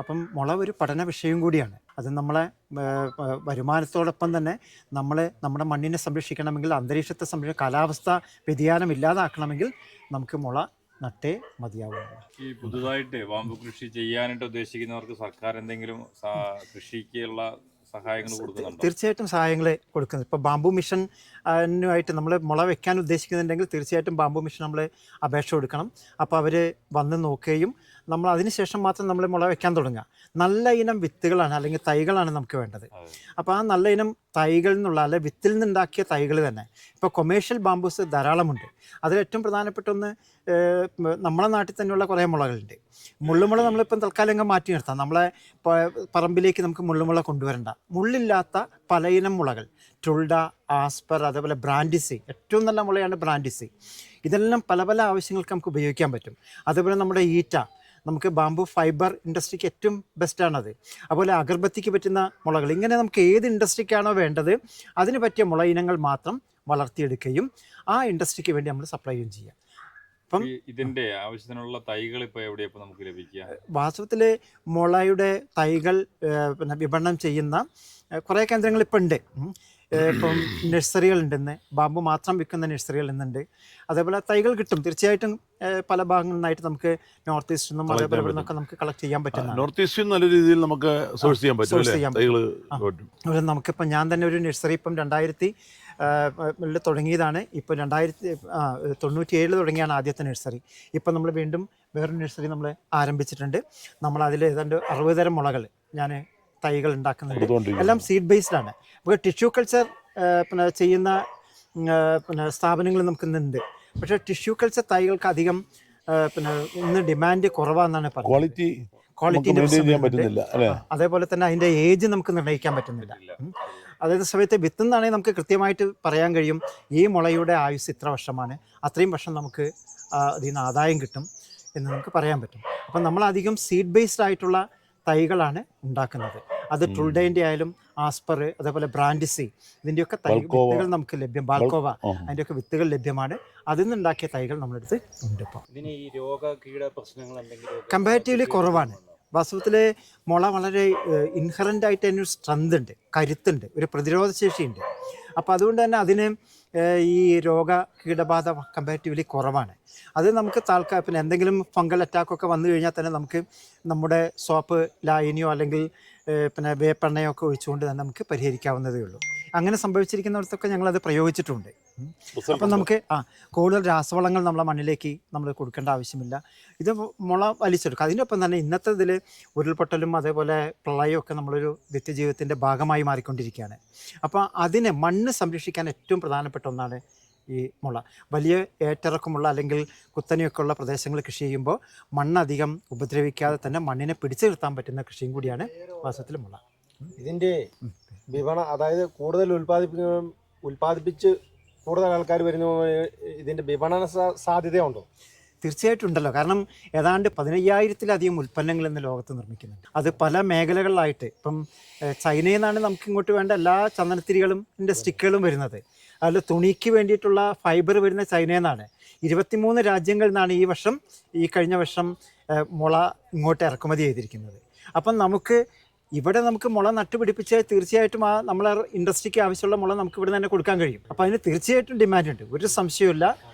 അപ്പം മുള ഒരു പഠന വിഷയം കൂടിയാണ്. അത് നമ്മളെ വരുമാനത്തോടൊപ്പം തന്നെ നമ്മുടെ മണ്ണിനെ സംരക്ഷിക്കണമെങ്കിൽ, അന്തരീക്ഷത്തെ കാലാവസ്ഥ വ്യതിയാനം ഇല്ലാതാക്കണമെങ്കിൽ നമുക്ക് മുള നട്ടേ മതിയാവുന്നു. ഈ പുതുതായിട്ട് ബാംബു കൃഷി ചെയ്യാനായിട്ട് ഉദ്ദേശിക്കുന്നവർക്ക് സർക്കാർ എന്തെങ്കിലും കൃഷിക്കുള്ള സഹായങ്ങൾ കൊടുക്കുന്നുണ്ടോ? തീർച്ചയായിട്ടും സഹായങ്ങൾ കൊടുക്കുന്നത്. ഇപ്പോൾ ബാംബു മിഷൻ ായിട്ട് നമ്മൾ മുള വെക്കാൻ ഉദ്ദേശിക്കുന്നുണ്ടെങ്കിൽ തീർച്ചയായിട്ടും ബാംബു മിഷൻ നമ്മൾ അപേക്ഷ കൊടുക്കണം. അപ്പോൾ അവർ വന്ന് നോക്കുകയും നമ്മൾ അതിനുശേഷം മാത്രം നമ്മൾ മുള വെക്കാൻ തുടങ്ങുക. നല്ല ഇനം വിത്തുകളാണ് അല്ലെങ്കിൽ തൈകളാണ് നമുക്ക് വേണ്ടത്. അപ്പോൾ ആ നല്ല ഇനം തൈകളിൽ നിന്നുള്ള അല്ലെ വിത്തിൽ നിന്നുണ്ടാക്കിയ തൈകൾ തന്നെ ഇപ്പോൾ കൊമേഴ്ഷ്യൽ ബാംബൂസ് ധാരാളമുണ്ട്. അതിലേറ്റവും പ്രധാനപ്പെട്ട ഒന്ന് നമ്മളെ നാട്ടിൽ തന്നെയുള്ള കുറേ മുളകളുണ്ട്. മുള്ളുമുള നമ്മളിപ്പം തൽക്കാലം മാറ്റി നിർത്താം. നമ്മളെ പറമ്പിലേക്ക് നമുക്ക് മുള്ളുമുള കൊണ്ടുവരണ്ട. മുള്ളില്ലാത്ത പലയിനം മുളകൾ, ടുൾഡ, ആസ്പർ, അതേപോലെ ബ്രാൻഡിസി, ഏറ്റവും നല്ല മുളയാണ് ബ്രാൻഡിസി. ഇതെല്ലാം പല പല ആവശ്യങ്ങൾക്ക് നമുക്ക് ഉപയോഗിക്കാൻ പറ്റും. അതേപോലെ നമ്മുടെ ഈറ്റ, നമുക്ക് ബാംബു ഫൈബർ ഇൻഡസ്ട്രിക്ക് ഏറ്റവും ബെസ്റ്റാണത്. അതുപോലെ അഗർബത്തിക്ക് പറ്റുന്ന മുളകൾ, ഇങ്ങനെ നമുക്ക് ഏത് ഇൻഡസ്ട്രിക്കാണോ വേണ്ടത് അതിന് പറ്റിയ മുള ഇനങ്ങൾ മാത്രം വളർത്തിയെടുക്കുകയും ആ ഇൻഡസ്ട്രിക്ക് വേണ്ടി നമ്മൾ സപ്ലൈ ചെയ്യുകയും ചെയ്യാം. അപ്പം ഇതിന്റെ ആവശ്യത്തിനുള്ള തൈകൾ ഇപ്പോൾ എവിടെയാണ് നമുക്ക് ലഭിക്കുക? വാസ്തവത്തിൽ മുളയുടെ തൈകൾ പിന്നെ വിപണനം ചെയ്യുന്ന കുറേ കേന്ദ്രങ്ങൾ ഇപ്പം ഉണ്ട്. ഇപ്പം നഴ്സറികൾ ഉണ്ടെന്ന്, ബാംബു മാത്രം വിൽക്കുന്ന നഴ്സറികൾ ഇന്നുണ്ട്. അതേപോലെ തൈകൾ കിട്ടും തീർച്ചയായിട്ടും. പല ഭാഗങ്ങളിൽ നിന്നായിട്ട് നമുക്ക് നോർത്ത് ഈസ്റ്റിൽ നിന്നും അതേപോലെ ഇവിടെ നിന്നൊക്കെ നമുക്ക് കളക്ട് ചെയ്യാൻ പറ്റും. നോർത്ത് ഈസ്റ്റിൽ നല്ല രീതിയിൽ നമുക്ക് സോഴ്സ് ചെയ്യാൻ പറ്റും. നമുക്കിപ്പം ഞാൻ തന്നെ ഒരു നഴ്സറി ഇപ്പം 2000 തുടങ്ങിയതാണ്. ഇപ്പോൾ 1997 തുടങ്ങിയാണ് ആദ്യത്തെ നഴ്സറി. ഇപ്പം നമ്മൾ വീണ്ടും വേറൊരു നഴ്സറി നമ്മൾ ആരംഭിച്ചിട്ടുണ്ട്. നമ്മളതിൽ ഏതാണ്ട് 60 തരം മുളകൾ ഞാൻ തൈകൾ ഉണ്ടാക്കുന്നുണ്ട്. എല്ലാം സീഡ് ബേസ്ഡ് ആണ്. നമുക്ക് ടിഷ്യൂ കൾച്ചർ പിന്നെ ചെയ്യുന്ന പിന്നെ സ്ഥാപനങ്ങൾ നമുക്ക് ഇന്നുണ്ട്. പക്ഷേ ടിഷ്യൂ കൾച്ചർ തൈകൾക്ക് അധികം പിന്നെ ഇന്ന് ഡിമാൻഡ് കുറവാണെന്നാണ് പറയുന്നത്. ക്വാളിറ്റി അതേപോലെ തന്നെ അതിൻ്റെ ഏജ് നമുക്ക് നിർണ്ണയിക്കാൻ പറ്റുന്നില്ല. അതായത് സമയത്ത് വിത്തുന്നാണെങ്കിൽ നമുക്ക് കൃത്യമായിട്ട് പറയാൻ കഴിയും ഈ മുളയുടെ ആയുസ് ഇത്ര വർഷമാണ്, അത്രയും വർഷം നമുക്ക് അതിൽ നിന്ന് ആദായം കിട്ടും എന്ന് നമുക്ക് പറയാൻ പറ്റും. അപ്പം നമ്മളധികം സീഡ് ബേസ്ഡ് ആയിട്ടുള്ള തൈകളാണ് ഉണ്ടാക്കുന്നത്. അത് ട്രുൾഡേൻ്റെ ആയാലും ആസ്പർ, അതേപോലെ ബ്രാൻഡിസി, ഇതിൻ്റെയൊക്കെ വിത്തുകൾ നമുക്ക് ലഭ്യം. ബാൽക്കോവ, അതിൻ്റെയൊക്കെ വിത്തുകൾ ലഭ്യമാണ്. അതിൽ നിന്നുണ്ടാക്കിയ തൈകൾ നമ്മളെടുത്ത് ഉണ്ട്. ഇപ്പോൾ കമ്പാരിറ്റീവ്ലി കുറവാണ്. വാസ്തവത്തിൽ മുള വളരെ ഇൻഹറൻ്റ് ആയിട്ട് അതിനൊരു സ്ട്രെങ്ത് ഉണ്ട്, കരുത്തുണ്ട്, ഒരു പ്രതിരോധ ശേഷിയുണ്ട്. അപ്പോൾ അതുകൊണ്ട് തന്നെ അതിന് ഈ കീടബാധ കമ്പാരിറ്റീവ്ലി കുറവാണ്. അത് നമുക്ക് പിന്നെ എന്തെങ്കിലും ഫംഗൽ അറ്റാക്കൊക്കെ വന്നു കഴിഞ്ഞാൽ തന്നെ നമുക്ക് നമ്മുടെ സോപ്പ് ലായനിയോ അല്ലെങ്കിൽ പിന്നെ വേപ്പെണ്ണയോ ഒക്കെ ഒഴിച്ചുകൊണ്ട് തന്നെ നമുക്ക് പരിഹരിക്കാവുന്നതേ ഉള്ളൂ. അങ്ങനെ സംഭവിച്ചിരിക്കുന്നിടത്തൊക്കെ ഞങ്ങളത് പ്രയോഗിച്ചിട്ടുണ്ട്. അപ്പം നമുക്ക് കൂടുതൽ രാസവളങ്ങൾ നമ്മളെ മണ്ണിലേക്ക് നമ്മൾ കൊടുക്കേണ്ട ആവശ്യമില്ല. ഇത് മുള വലിച്ചെടുക്കും. അതിനൊപ്പം തന്നെ ഇന്നത്തെ ഇതിൽ ഉരുൾപൊട്ടലും അതേപോലെ പ്രളയമൊക്കെ നമ്മളൊരു നിത്യജീവിതത്തിൻ്റെ ഭാഗമായി മാറിക്കൊണ്ടിരിക്കുകയാണ്. അപ്പോൾ അതിനെ മണ്ണ് സംരക്ഷിക്കാൻ ഏറ്റവും പ്രധാനപ്പെട്ട ഒന്നാണ് ഈ മുള. വലിയ ഏറ്റിറക്കമുള്ള അല്ലെങ്കിൽ കുത്തനെയൊക്കെ ഉള്ള പ്രദേശങ്ങൾ കൃഷി ചെയ്യുമ്പോൾ മണ്ണധികം ഉപദ്രവിക്കാതെ തന്നെ മണ്ണിനെ പിടിച്ചു നിർത്താൻ പറ്റുന്ന കൃഷിയും കൂടിയാണ് വാസ്തവത്തിൽ മുള. ഇതിൻ്റെ അതായത് കൂടുതൽ ഉൽപ്പാദിപ്പിച്ച് കൂടുതൽ ആൾക്കാർ വരുന്നു, ഇതിൻ്റെ വിപണന സാധ്യതയുണ്ടോ? തീർച്ചയായിട്ടും ഉണ്ടല്ലോ. കാരണം ഏതാണ്ട് 15,000-ത്തിലധികം ഉൽപ്പന്നങ്ങൾ ഇന്ന് ലോകത്ത് നിർമ്മിക്കുന്നുണ്ട്. അത് പല മേഖലകളിലായിട്ട്. ഇപ്പം ചൈനയിൽ നിന്നാണ് നമുക്ക് ഇങ്ങോട്ട് വേണ്ട എല്ലാ ചന്ദനത്തിരികളും സ്റ്റിക്കുകളും വരുന്നത്. അതിൽ തുണിക്ക് വേണ്ടിയിട്ടുള്ള ഫൈബർ വരുന്ന ചൈനയിൽ നിന്നാണ്. 23 രാജ്യങ്ങളിൽ നിന്നാണ് ഈ കഴിഞ്ഞ വർഷം മുള ഇങ്ങോട്ട് ഇറക്കുമതി ചെയ്തിരിക്കുന്നത്. അപ്പം നമുക്ക് മുള നട്ടുപിടിപ്പിച്ച് തീർച്ചയായിട്ടും നമ്മളെ ഇൻഡസ്ട്രിക്ക് ആവശ്യമുള്ള മുള നമുക്ക് ഇവിടെ തന്നെ കൊടുക്കാൻ കഴിയും. അപ്പോൾ അതിന് തീർച്ചയായിട്ടും ഡിമാൻഡുണ്ട്, ഒരു സംശയമില്ല.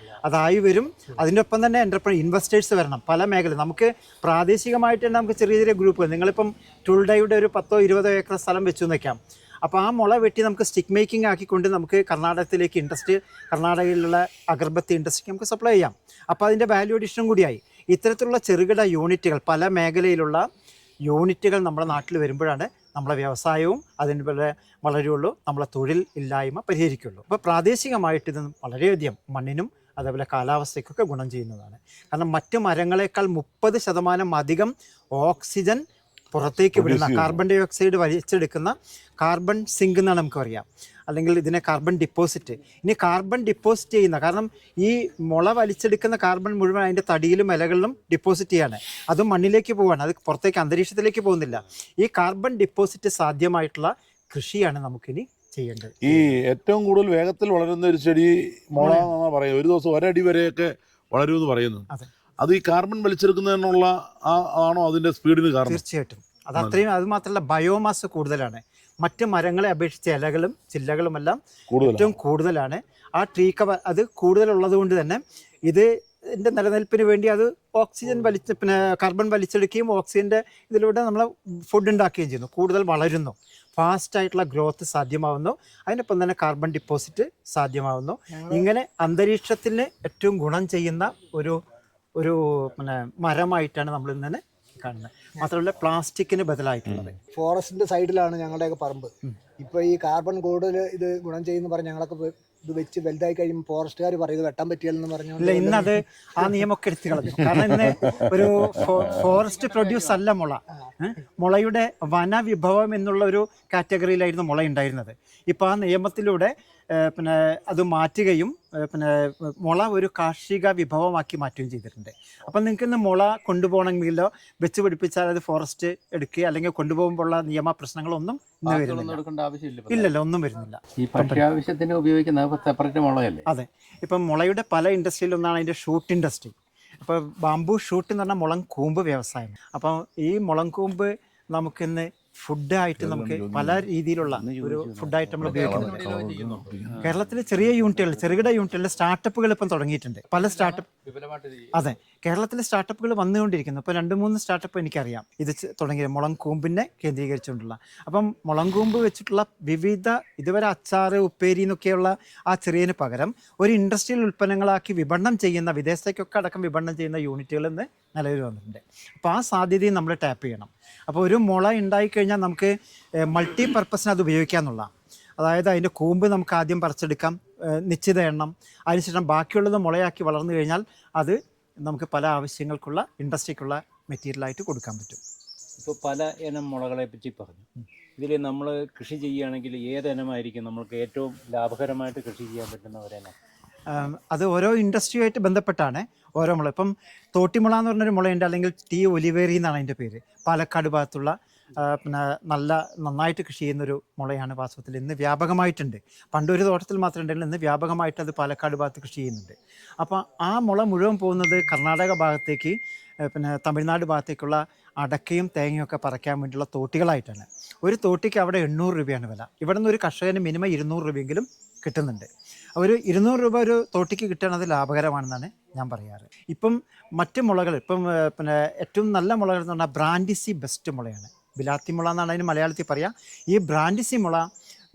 അതായി വരും. അതിൻ്റെ ഒപ്പം തന്നെ ഇൻവെസ്റ്റേഴ്സ് വരണം. പല മേഖല നമുക്ക് പ്രാദേശികമായിട്ട് തന്നെ നമുക്ക് ചെറിയ ചെറിയ ഗ്രൂപ്പുകൾ, നിങ്ങളിപ്പം ടൂൾഡൈയുടെ ഒരു 10-20 ഏക്കർ സ്ഥലം വെച്ചു നിൽക്കാം. അപ്പോൾ ആ മുള വെട്ടി നമുക്ക് സ്റ്റിക്ക് മേക്കിംഗ് ആക്കിക്കൊണ്ട് നമുക്ക് കർണാടകത്തിലേക്ക് കർണാടകയിലുള്ള അഗർബത്തി ഇൻഡസ്ട്രിക്ക് നമുക്ക് സപ്ലൈ ചെയ്യാം. അപ്പോൾ അതിൻ്റെ വാല്യൂ അഡീഷനും കൂടിയായി. ഇത്തരത്തിലുള്ള ചെറുകിട യൂണിറ്റുകൾ, പല മേഖലയിലുള്ള യൂണിറ്റുകൾ നമ്മുടെ നാട്ടിൽ വരുമ്പോഴാണ് നമ്മളെ വ്യവസായവും അതിന് പോലെ വളരുള്ളൂ, നമ്മളെ തൊഴിൽ ഇല്ലായ്മ പരിഹരിക്കുള്ളൂ. അപ്പോൾ പ്രാദേശികമായിട്ട് ഇത് വളരെയധികം മണ്ണിനും അതേപോലെ കാലാവസ്ഥയ്ക്കൊക്കെ ഗുണം ചെയ്യുന്നതാണ്. കാരണം മറ്റു മരങ്ങളെക്കാൾ 30% അധികം ഓക്സിജൻ പുറത്തേക്ക് വിടുന്ന, കാർബൺ ഡൈ ഓക്സൈഡ് വലിച്ചെടുക്കുന്ന കാർബൺ സിങ്ക് എന്നാണ് നമുക്ക് പറയാം, അല്ലെങ്കിൽ ഇതിനെ കാർബൺ ഡിപ്പോസിറ്റ്. ഇനി കാർബൺ ഡിപ്പോസിറ്റ് ചെയ്യുന്ന, കാരണം ഈ മുള വലിച്ചെടുക്കുന്ന കാർബൺ മുഴുവൻ അതിൻ്റെ തടിയിലും ഇലകളിലും ഡിപ്പോസിറ്റ് ചെയ്യാണ്. അതും മണ്ണിലേക്ക് പോവുകയാണ്, അത് പുറത്തേക്ക് അന്തരീക്ഷത്തിലേക്ക് പോകുന്നില്ല. ഈ കാർബൺ ഡിപ്പോസിറ്റ് സാധ്യമായിട്ടുള്ള കൃഷിയാണ് നമുക്കിനി ചെയ്യേണ്ടത്. ഈ ഏറ്റവും കൂടുതൽ വേഗത്തിൽ വളരുന്ന ഒരു ചെടി മുള എന്നാണ് പറയുന്നത്. ഒരു ദിവസം 1 അടി വരെയൊക്കെ വളരുമെന്ന് പറയുന്നു. അത് ഈ കാർബൺ വലിച്ചെടുക്കുന്നതിനുള്ള ആണോ അതിന്റെ സ്പീഡിന് കാരണം? തീർച്ചയായിട്ടും അത് അത്രയും. അത് മാത്രമല്ല ബയോമാസ് കൂടുതലാണ്. മറ്റ് മരങ്ങളെ അപേക്ഷിച്ച് ഇലകളും ചില്ലകളുമെല്ലാം ഏറ്റവും കൂടുതലാണ്. ആ ട്രീ കവർ അത് കൂടുതലുള്ളത് കൊണ്ട് തന്നെ ഇതിൻ്റെ നിലനിൽപ്പിന് വേണ്ടി അത് ഓക്സിജൻ കാർബൺ വലിച്ചെടുക്കുകയും ഓക്സിജൻ്റെ ഇതിലൂടെ നമ്മൾ ഫുഡ് ഉണ്ടാക്കുകയും ചെയ്യുന്നു. കൂടുതൽ വളരുന്നു, ഫാസ്റ്റായിട്ടുള്ള ഗ്രോത്ത് സാധ്യമാവുന്നു. അതിനൊപ്പം തന്നെ കാർബൺ ഡിപ്പോസിറ്റ് സാധ്യമാവുന്നു. ഇങ്ങനെ അന്തരീക്ഷത്തിന് ഏറ്റവും ഗുണം ചെയ്യുന്ന ഒരു മരമായിട്ടാണ് നമ്മൾ ഇന്ന് തന്നെ കാണുന്നത്. മാത്രമല്ല പ്ലാസ്റ്റിക്കിന് ബദലായിട്ടുള്ളത്. ഫോറസ്റ്റിന്റെ സൈഡിലാണ് ഞങ്ങളുടെയൊക്കെ പറമ്പ്. ഇപ്പൊ ഈ കാർബൺ കൂടുതൽ ഇത് ഗുണം ചെയ്യുന്ന പറഞ്ഞ് ഞങ്ങളൊക്കെ ഇത് വെച്ച് വലുതായി കഴിയുമ്പോൾ ഫോറസ്റ്റുകാർ പറയുന്നത് വെട്ടാൻ പറ്റില്ലെന്ന് പറഞ്ഞു. ഇല്ല, ഇന്നത് ആ നിയമമൊക്കെ എടുത്തു കളഞ്ഞു. കാരണം ഇന്ന് ഒരു ഫോറസ്റ്റ് പ്രൊഡ്യൂസ് അല്ല മുളയുടെ വനവിഭവം എന്നുള്ള ഒരു കാറ്റഗറിയിലായിരുന്നു മുള ഉണ്ടായിരുന്നത്. ഇപ്പോൾ ആ നിയമത്തിലൂടെ അത് മാറ്റുകയും മുള ഒരു കാർഷിക വിഭവമാക്കി മാറ്റുകയും ചെയ്തിട്ടുണ്ട്. അപ്പം നിങ്ങൾക്ക് ഇന്ന് മുള കൊണ്ടുപോകണമെങ്കിലോ വെച്ച് പിടിപ്പിച്ചാൽ അത് ഫോറസ്റ്റ് എടുക്കുക അല്ലെങ്കിൽ കൊണ്ടുപോകുമ്പോഴുള്ള നിയമ പ്രശ്നങ്ങളൊന്നും ഇന്ന് വരുന്നില്ല. ഇല്ലല്ലോ, ഒന്നും വരുന്നില്ല. ഈ ഭക്ഷ്യാവശ്യത്തിന് ഉപയോഗിക്കുന്ന സെപ്പറേറ്റ് മുളയല്ലേ? അതെ. ഇപ്പം മുളയുടെ പല ഇൻഡസ്ട്രിയിലൊന്നാണ് അതിൻ്റെ ഷൂട്ട് ഇൻഡസ്ട്രി. അപ്പോൾ ബാംബു ഷൂട്ട് എന്ന് പറഞ്ഞാൽ മുളം കൂമ്പ് വ്യവസായം. അപ്പം ഈ മുളം കൂമ്പ് നമുക്കിന്ന് ഫുഡായിട്ട് നമുക്ക് പല രീതിയിലുള്ള ഒരു ഫുഡായിട്ട് നമ്മൾ ഉപയോഗിക്കുന്നുണ്ട്. കേരളത്തിൽ ചെറുകിട യൂണിറ്റുകളിൽ സ്റ്റാർട്ടപ്പുകൾ ഇപ്പം തുടങ്ങിയിട്ടുണ്ട്. പല അതെ, കേരളത്തിൽ സ്റ്റാർട്ടപ്പുകൾ വന്നുകൊണ്ടിരിക്കുന്നു. ഇപ്പോൾ 2-3 സ്റ്റാർട്ടപ്പ് എനിക്കറിയാം ഇത് തുടങ്ങിയത് മുളം കൂമ്പിനെ കേന്ദ്രീകരിച്ചുകൊണ്ടുള്ള. അപ്പം മുളം കൂമ്പ് വെച്ചിട്ടുള്ള വിവിധ ഇതുവരെ അച്ചാറ്, ഉപ്പേരി എന്നൊക്കെയുള്ള ആ ചെറിയതിന് പകരം ഒരു ഇൻഡസ്ട്രിയൽ ഉൽപ്പന്നങ്ങളാക്കി വിപണനം ചെയ്യുന്ന, വിദേശത്തേക്കൊക്കെ അടക്കം വിപണനം ചെയ്യുന്ന യൂണിറ്റുകൾ ഇന്ന് നിലവിൽ വന്നിട്ടുണ്ട്. അപ്പോൾ ആ സാധ്യതയും നമ്മൾ ടാപ്പ് ചെയ്യണം. അപ്പോൾ ഒരു മുള ഉണ്ടായിക്കഴിഞ്ഞാൽ നമുക്ക് മൾട്ടി പർപ്പസിന് അത് ഉപയോഗിക്കാമെന്നുള്ള, അതായത് അതിൻ്റെ കൂമ്പ് നമുക്ക് ആദ്യം പറിച്ചെടുക്കാം നിശ്ചിത എണ്ണം, അതിനുശേഷം ബാക്കിയുള്ളത് മുളയാക്കി വളർന്നു കഴിഞ്ഞാൽ അത് നമുക്ക് പല ആവശ്യങ്ങൾക്കുള്ള ഇൻഡസ്ട്രിക്കുള്ള മെറ്റീരിയലായിട്ട് കൊടുക്കാൻ പറ്റും. ഇപ്പോൾ പല ഇനം മുളകളെ പറ്റി പറഞ്ഞു. ഇതിൽ നമ്മൾ കൃഷി ചെയ്യുകയാണെങ്കിൽ ഏതിനമായിരിക്കും നമ്മൾക്ക് ഏറ്റവും ലാഭകരമായിട്ട് കൃഷി ചെയ്യാൻ പറ്റുന്ന ഒരിനം? അത് ഓരോ ഇൻഡസ്ട്രിയുമായിട്ട് ബന്ധപ്പെട്ടാണ് ഓരോ മുള. ഇപ്പം തോട്ടിമുള എന്ന് പറഞ്ഞൊരു മുളയുണ്ട്, അല്ലെങ്കിൽ ടി ഒലിവേറി എന്നാണ് അതിൻ്റെ പേര്. പാലക്കാട് ഭാഗത്തുള്ള നന്നായിട്ട് കൃഷി ചെയ്യുന്നൊരു മുളയാണ്. വാസ്തവത്തിൽ ഇന്ന് വ്യാപകമായിട്ടുണ്ട്. പണ്ടൊരു തോട്ടത്തിൽ മാത്രമേ ഉണ്ടെങ്കിൽ ഇന്ന് വ്യാപകമായിട്ട് അത് പാലക്കാട് ഭാഗത്ത് കൃഷി ചെയ്യുന്നുണ്ട്. അപ്പോൾ ആ മുള മുഴുവൻ പോകുന്നത് കർണാടക ഭാഗത്തേക്ക്, തമിഴ്നാട് ഭാഗത്തേക്കുള്ള അടക്കയും തേങ്ങയും ഒക്കെ പറിക്കാൻ വേണ്ടിയുള്ള തോട്ടികളായിട്ടാണ്. ഒരു തോട്ടിക്ക് അവിടെ 800 രൂപയാണ് വില. ഇവിടെ നിന്ന് ഒരു കർഷകന് മിനിമം 200 രൂപയെങ്കിലും കിട്ടുന്നുണ്ട്. ഒരു 200 രൂപ ഒരു തോട്ടിക്ക് കിട്ടുന്നത് ലാഭകരമാണെന്നാണ് ഞാൻ പറയാറ്. ഇപ്പം മറ്റ് മുളകൾ, ഏറ്റവും നല്ല മുളകൾ എന്ന് പറഞ്ഞാൽ ബ്രാൻഡിസി ബെസ്റ്റ് മുളയാണ്. ബിലാത്തി മുള എന്നാണ് അതിന് മലയാളത്തിൽ പറയുക. ഈ ബ്രാൻഡിസി മുള